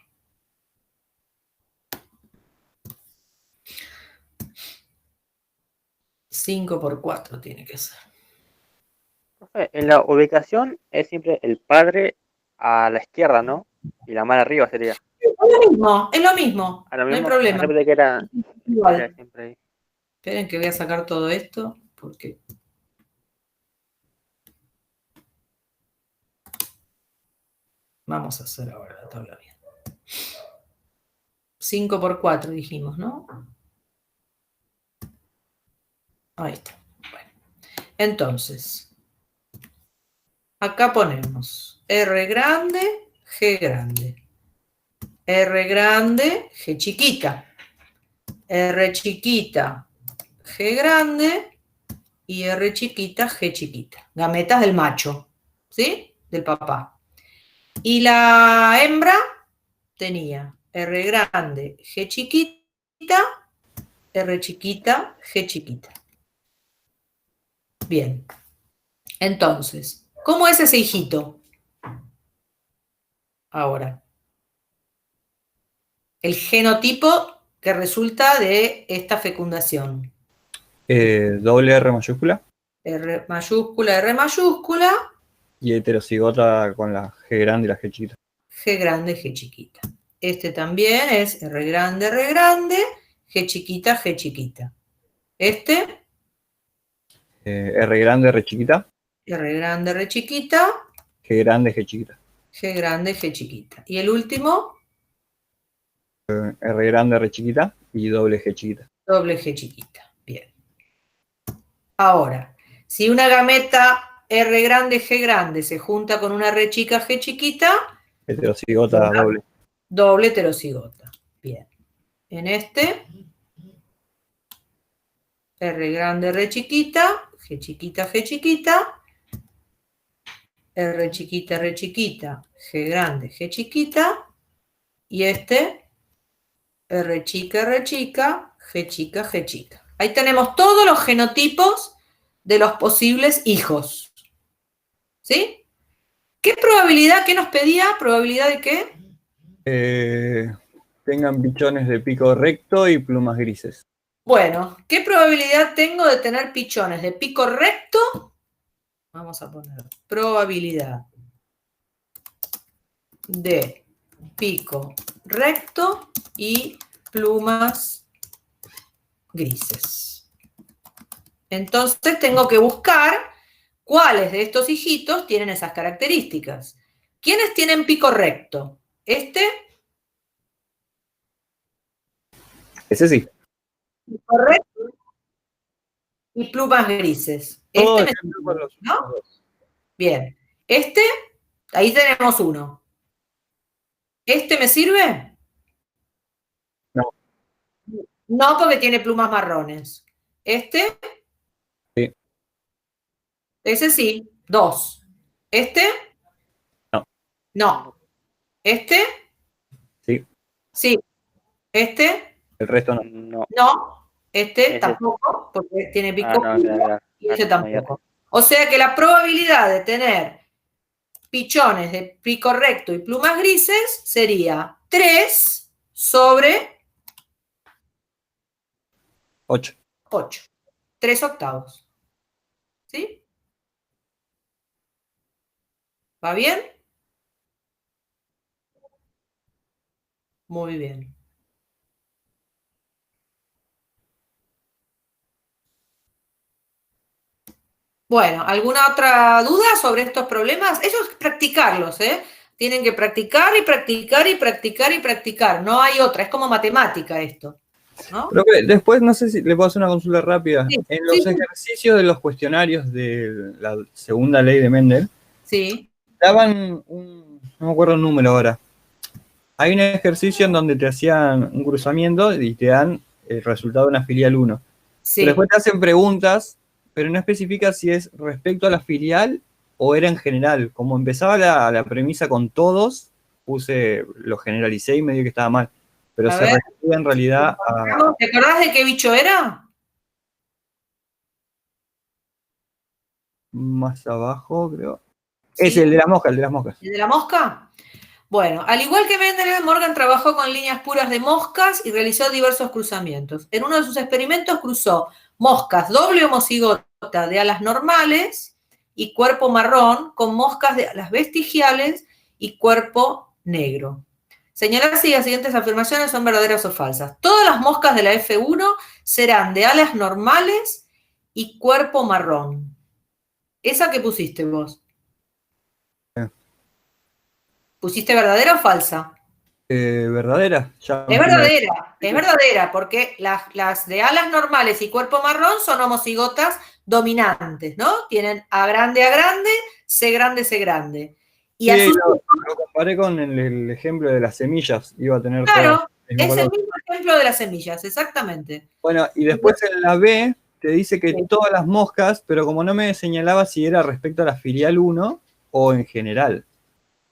[SPEAKER 1] Cinco por 4 tiene que ser.
[SPEAKER 4] Profe, en la ubicación es siempre el padre a la izquierda, ¿no? Y la madre arriba sería.
[SPEAKER 1] Es lo mismo, es lo mismo.
[SPEAKER 4] A lo
[SPEAKER 1] No hay
[SPEAKER 4] mismo,
[SPEAKER 1] problema.
[SPEAKER 4] siempre que era
[SPEAKER 1] Igual.
[SPEAKER 4] siempre ahí.
[SPEAKER 1] Esperen que voy a sacar todo esto, porque... Vamos a hacer ahora la tabla bien. 5 por 4 dijimos, ¿no? Ahí está. Bueno. Entonces, acá ponemos R grande, G grande. R grande, G chiquita. R chiquita, G grande. Y R chiquita, G chiquita. Gametas del macho, ¿sí? Del papá. Y la hembra tenía R grande, G chiquita, R chiquita, G chiquita. Bien. Entonces, ¿cómo es ese hijito? Ahora. El genotipo que resulta de esta fecundación.
[SPEAKER 2] doble R mayúscula
[SPEAKER 1] R mayúscula,
[SPEAKER 2] y heterocigota con la G grande y la G chiquita.
[SPEAKER 1] G grande, G chiquita. Este también es R grande, G chiquita, G chiquita. Este,
[SPEAKER 2] R grande, R chiquita,
[SPEAKER 1] R grande, R chiquita,
[SPEAKER 2] G grande, G chiquita.
[SPEAKER 1] G grande, G chiquita. Y el último,
[SPEAKER 2] R grande, R chiquita y doble G chiquita.
[SPEAKER 1] doble G chiquita. Bien. Ahora, si una gameta R grande, G grande se junta con una R chica, G chiquita,
[SPEAKER 2] Heterocigota doble.
[SPEAKER 1] doble heterocigota. Bien. En este, R grande, R chiquita, G chiquita, G chiquita, R chiquita, G grande, G chiquita, y este, R chica, G chica, G chica. Ahí tenemos todos los genotipos de los posibles hijos. ¿Sí? ¿Qué probabilidad, qué nos pedía? ¿Probabilidad de qué?
[SPEAKER 2] Tengan pichones de pico recto y plumas grises.
[SPEAKER 1] Bueno, ¿qué probabilidad tengo de tener pichones de pico recto? Vamos a poner probabilidad de pico recto y plumas grises. Entonces tengo que buscar cuáles de estos hijitos tienen esas características. ¿Quiénes tienen pico recto? Este.
[SPEAKER 2] Ese sí.
[SPEAKER 1] Pico recto y plumas grises.
[SPEAKER 2] Todo
[SPEAKER 1] Este
[SPEAKER 2] ejemplo con los
[SPEAKER 1] ¿no?
[SPEAKER 2] dos.
[SPEAKER 1] Bien. Este, ahí tenemos uno. ¿Este me sirve? No, porque tiene plumas marrones. ¿Este?
[SPEAKER 2] Sí.
[SPEAKER 1] Ese sí, 2. ¿Este?
[SPEAKER 2] No.
[SPEAKER 1] No. ¿Este?
[SPEAKER 2] Sí.
[SPEAKER 1] Sí. ¿Este?
[SPEAKER 2] El resto no.
[SPEAKER 4] No.
[SPEAKER 1] No. ¿Este?
[SPEAKER 4] Ese-
[SPEAKER 1] Tampoco, porque tiene pico
[SPEAKER 4] no,
[SPEAKER 1] curvo,
[SPEAKER 4] claro,
[SPEAKER 1] y este
[SPEAKER 4] claro, no, ya.
[SPEAKER 1] tampoco. O sea que la probabilidad de tener pichones de pico recto y plumas grises sería 3 sobre
[SPEAKER 2] 8.
[SPEAKER 1] 8. 3 octavos. ¿Sí? ¿Va bien? Muy bien. Bueno, ¿alguna otra duda sobre estos problemas? Eso es practicarlos, ¿eh? Tienen que practicar y practicar y practicar y practicar. No hay otra, es como matemática esto, ¿no?
[SPEAKER 2] Profe, después no sé si le puedo hacer una consulta rápida.
[SPEAKER 1] Sí,
[SPEAKER 2] En los
[SPEAKER 1] sí,
[SPEAKER 2] ejercicios de los cuestionarios de la segunda ley de Mendel,
[SPEAKER 1] sí,
[SPEAKER 2] daban no me acuerdo el número ahora. Hay un ejercicio en donde te hacían un cruzamiento y te dan el resultado de una filial 1. Pero
[SPEAKER 1] sí.
[SPEAKER 2] después te hacen preguntas, pero no especifica si es respecto a la filial o era en general. Como empezaba la premisa con todos, lo generalicé y me dio que estaba mal. Pero
[SPEAKER 1] A
[SPEAKER 2] se
[SPEAKER 1] ver.
[SPEAKER 2] refiere en realidad a
[SPEAKER 1] ¿Te acordás de qué bicho era?
[SPEAKER 2] más abajo, creo.
[SPEAKER 1] Sí.
[SPEAKER 2] Es el de las moscas, el de las moscas.
[SPEAKER 1] ¿El de la mosca? Bueno, al igual que Mendel, Morgan trabajó con líneas puras de moscas y realizó diversos cruzamientos. En uno de sus experimentos cruzó moscas doble homocigota de alas normales y cuerpo marrón con moscas de alas vestigiales y cuerpo negro. Señalar si las siguientes afirmaciones son verdaderas o falsas. Todas las moscas de la F1 serán de alas normales y cuerpo marrón. ¿Esa que pusiste vos? ¿Pusiste verdadera o falsa?
[SPEAKER 2] ¿Verdadera?
[SPEAKER 1] Es verdadera, porque las de alas normales y cuerpo marrón son homocigotas dominantes, ¿no? Tienen A grande, C grande, C grande. Y a
[SPEAKER 2] Sí,
[SPEAKER 1] sus
[SPEAKER 2] lo comparé con el ejemplo de las semillas, iba a tener todo
[SPEAKER 1] claro,
[SPEAKER 2] el mismo
[SPEAKER 1] es el
[SPEAKER 2] color.
[SPEAKER 1] mismo ejemplo de las semillas, exactamente.
[SPEAKER 2] Bueno, y después en la B te dice que
[SPEAKER 1] Sí.
[SPEAKER 2] todas las moscas, pero como no me señalaba si era respecto a la filial 1 o en general.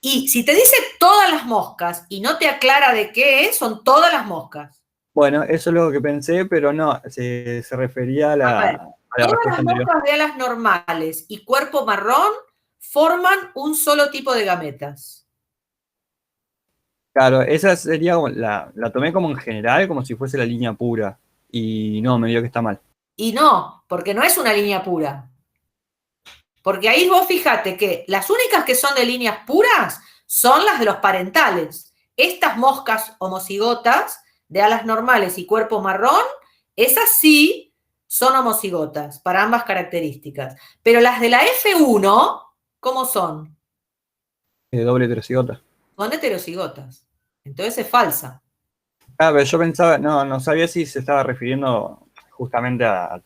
[SPEAKER 1] Y si te dice todas las moscas y no te aclara de qué es, son todas las moscas.
[SPEAKER 2] Bueno, eso es lo que pensé, pero no, se refería a
[SPEAKER 1] A
[SPEAKER 2] la,
[SPEAKER 1] ver,
[SPEAKER 2] a la
[SPEAKER 1] todas
[SPEAKER 2] respuesta
[SPEAKER 1] las
[SPEAKER 2] anterior.
[SPEAKER 1] moscas de alas normales y cuerpo marrón forman un solo tipo de gametas.
[SPEAKER 2] Claro, esa sería como la tomé como en general, como si fuese la línea pura. Y no, me dio que está mal.
[SPEAKER 1] Y no, porque no es una línea pura. Porque ahí vos fíjate que las únicas que son de líneas puras son las de los parentales. Estas moscas homocigotas de alas normales y cuerpo marrón, esas sí son homocigotas para ambas características. Pero las de la F1, ¿cómo son?
[SPEAKER 2] Doble heterocigota.
[SPEAKER 1] Son heterocigotas. Entonces es falsa.
[SPEAKER 2] Ah, pero yo pensaba, no sabía si se estaba refiriendo justamente a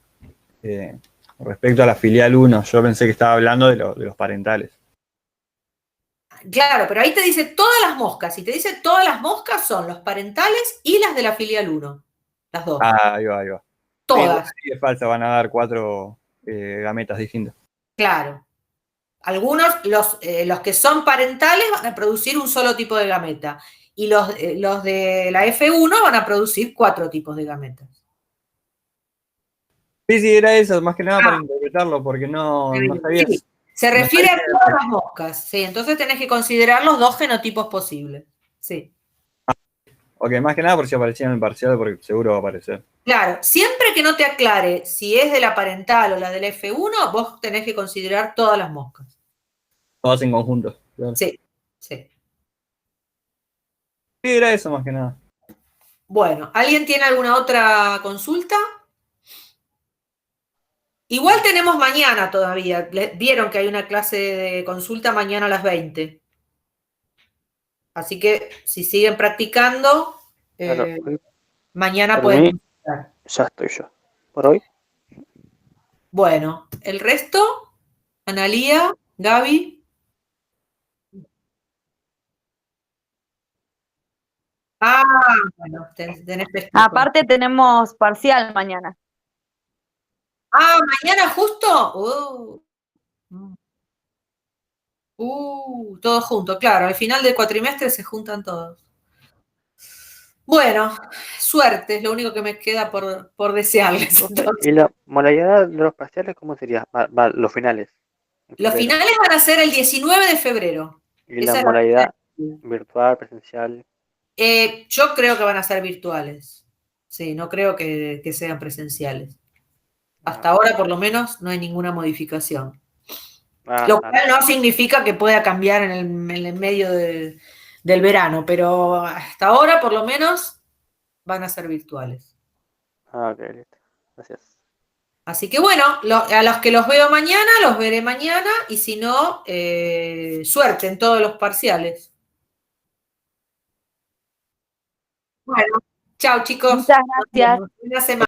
[SPEAKER 2] respecto a la filial 1. Yo pensé que estaba hablando de los parentales.
[SPEAKER 1] Claro, pero ahí te dice todas las moscas. Y te dice todas las moscas son los parentales y las de la filial 1. Las dos.
[SPEAKER 2] Ah, ahí va, ahí va. Sí,
[SPEAKER 1] Todas.
[SPEAKER 2] entonces sí es falsa, van a dar 4 gametas distintas.
[SPEAKER 1] Claro. Algunos, los que son parentales van a producir un solo tipo de gameta. Y los de la F1 van a producir 4 tipos de gametas.
[SPEAKER 2] Sí, era eso, más que nada para interpretarlo, porque no sabía.
[SPEAKER 1] Sí, se
[SPEAKER 2] No
[SPEAKER 1] refiere a
[SPEAKER 2] sabía
[SPEAKER 1] todas las moscas. Sí, entonces tenés que considerar los 2 genotipos posibles. Sí.
[SPEAKER 2] ok, más que nada por si aparecía en el parcial, porque seguro va a aparecer.
[SPEAKER 1] Claro, siempre que no te aclare si es de la parental o la del F1, vos tenés que considerar todas las moscas.
[SPEAKER 2] Todas en conjunto. Claro.
[SPEAKER 1] Sí, sí.
[SPEAKER 2] Sí, era eso más que nada.
[SPEAKER 1] Bueno, ¿alguien tiene alguna otra consulta? Igual tenemos mañana todavía. Vieron que hay una clase de consulta mañana a las 20. Así que si siguen practicando,
[SPEAKER 4] Claro,
[SPEAKER 1] mañana
[SPEAKER 4] por
[SPEAKER 1] pueden
[SPEAKER 4] mí
[SPEAKER 1] consultar.
[SPEAKER 4] ya estoy yo. Por hoy,
[SPEAKER 1] Bueno, el resto, Analía, Gaby. Ah, bueno, tenés festejo.
[SPEAKER 3] Aparte tenemos parcial mañana.
[SPEAKER 1] Ah, ¿mañana justo? Todos juntos, claro. Al final del cuatrimestre se juntan todos. Bueno, suerte, es lo único que me queda por desearles.
[SPEAKER 4] ¿Y la modalidad de los parciales cómo sería? Los finales. En
[SPEAKER 1] Los
[SPEAKER 4] febrero.
[SPEAKER 1] finales van a ser el 19 de febrero.
[SPEAKER 4] ¿Y
[SPEAKER 1] Esa
[SPEAKER 4] la
[SPEAKER 1] es
[SPEAKER 4] modalidad virtual, presencial?
[SPEAKER 1] Yo creo que van a ser virtuales. Sí, no creo que sean presenciales. Hasta ahora, por lo menos, no hay ninguna modificación. Lo cual no significa que pueda cambiar en el medio del verano, pero hasta ahora, por lo menos, van a ser virtuales.
[SPEAKER 4] Ok, listo. Gracias.
[SPEAKER 1] Así que bueno, a los que los veo mañana, los veré mañana, y si no, suerte en todos los parciales. Bueno, chao chicos.
[SPEAKER 3] Muchas
[SPEAKER 1] Nos
[SPEAKER 3] gracias.
[SPEAKER 1] vemos. Buena semana.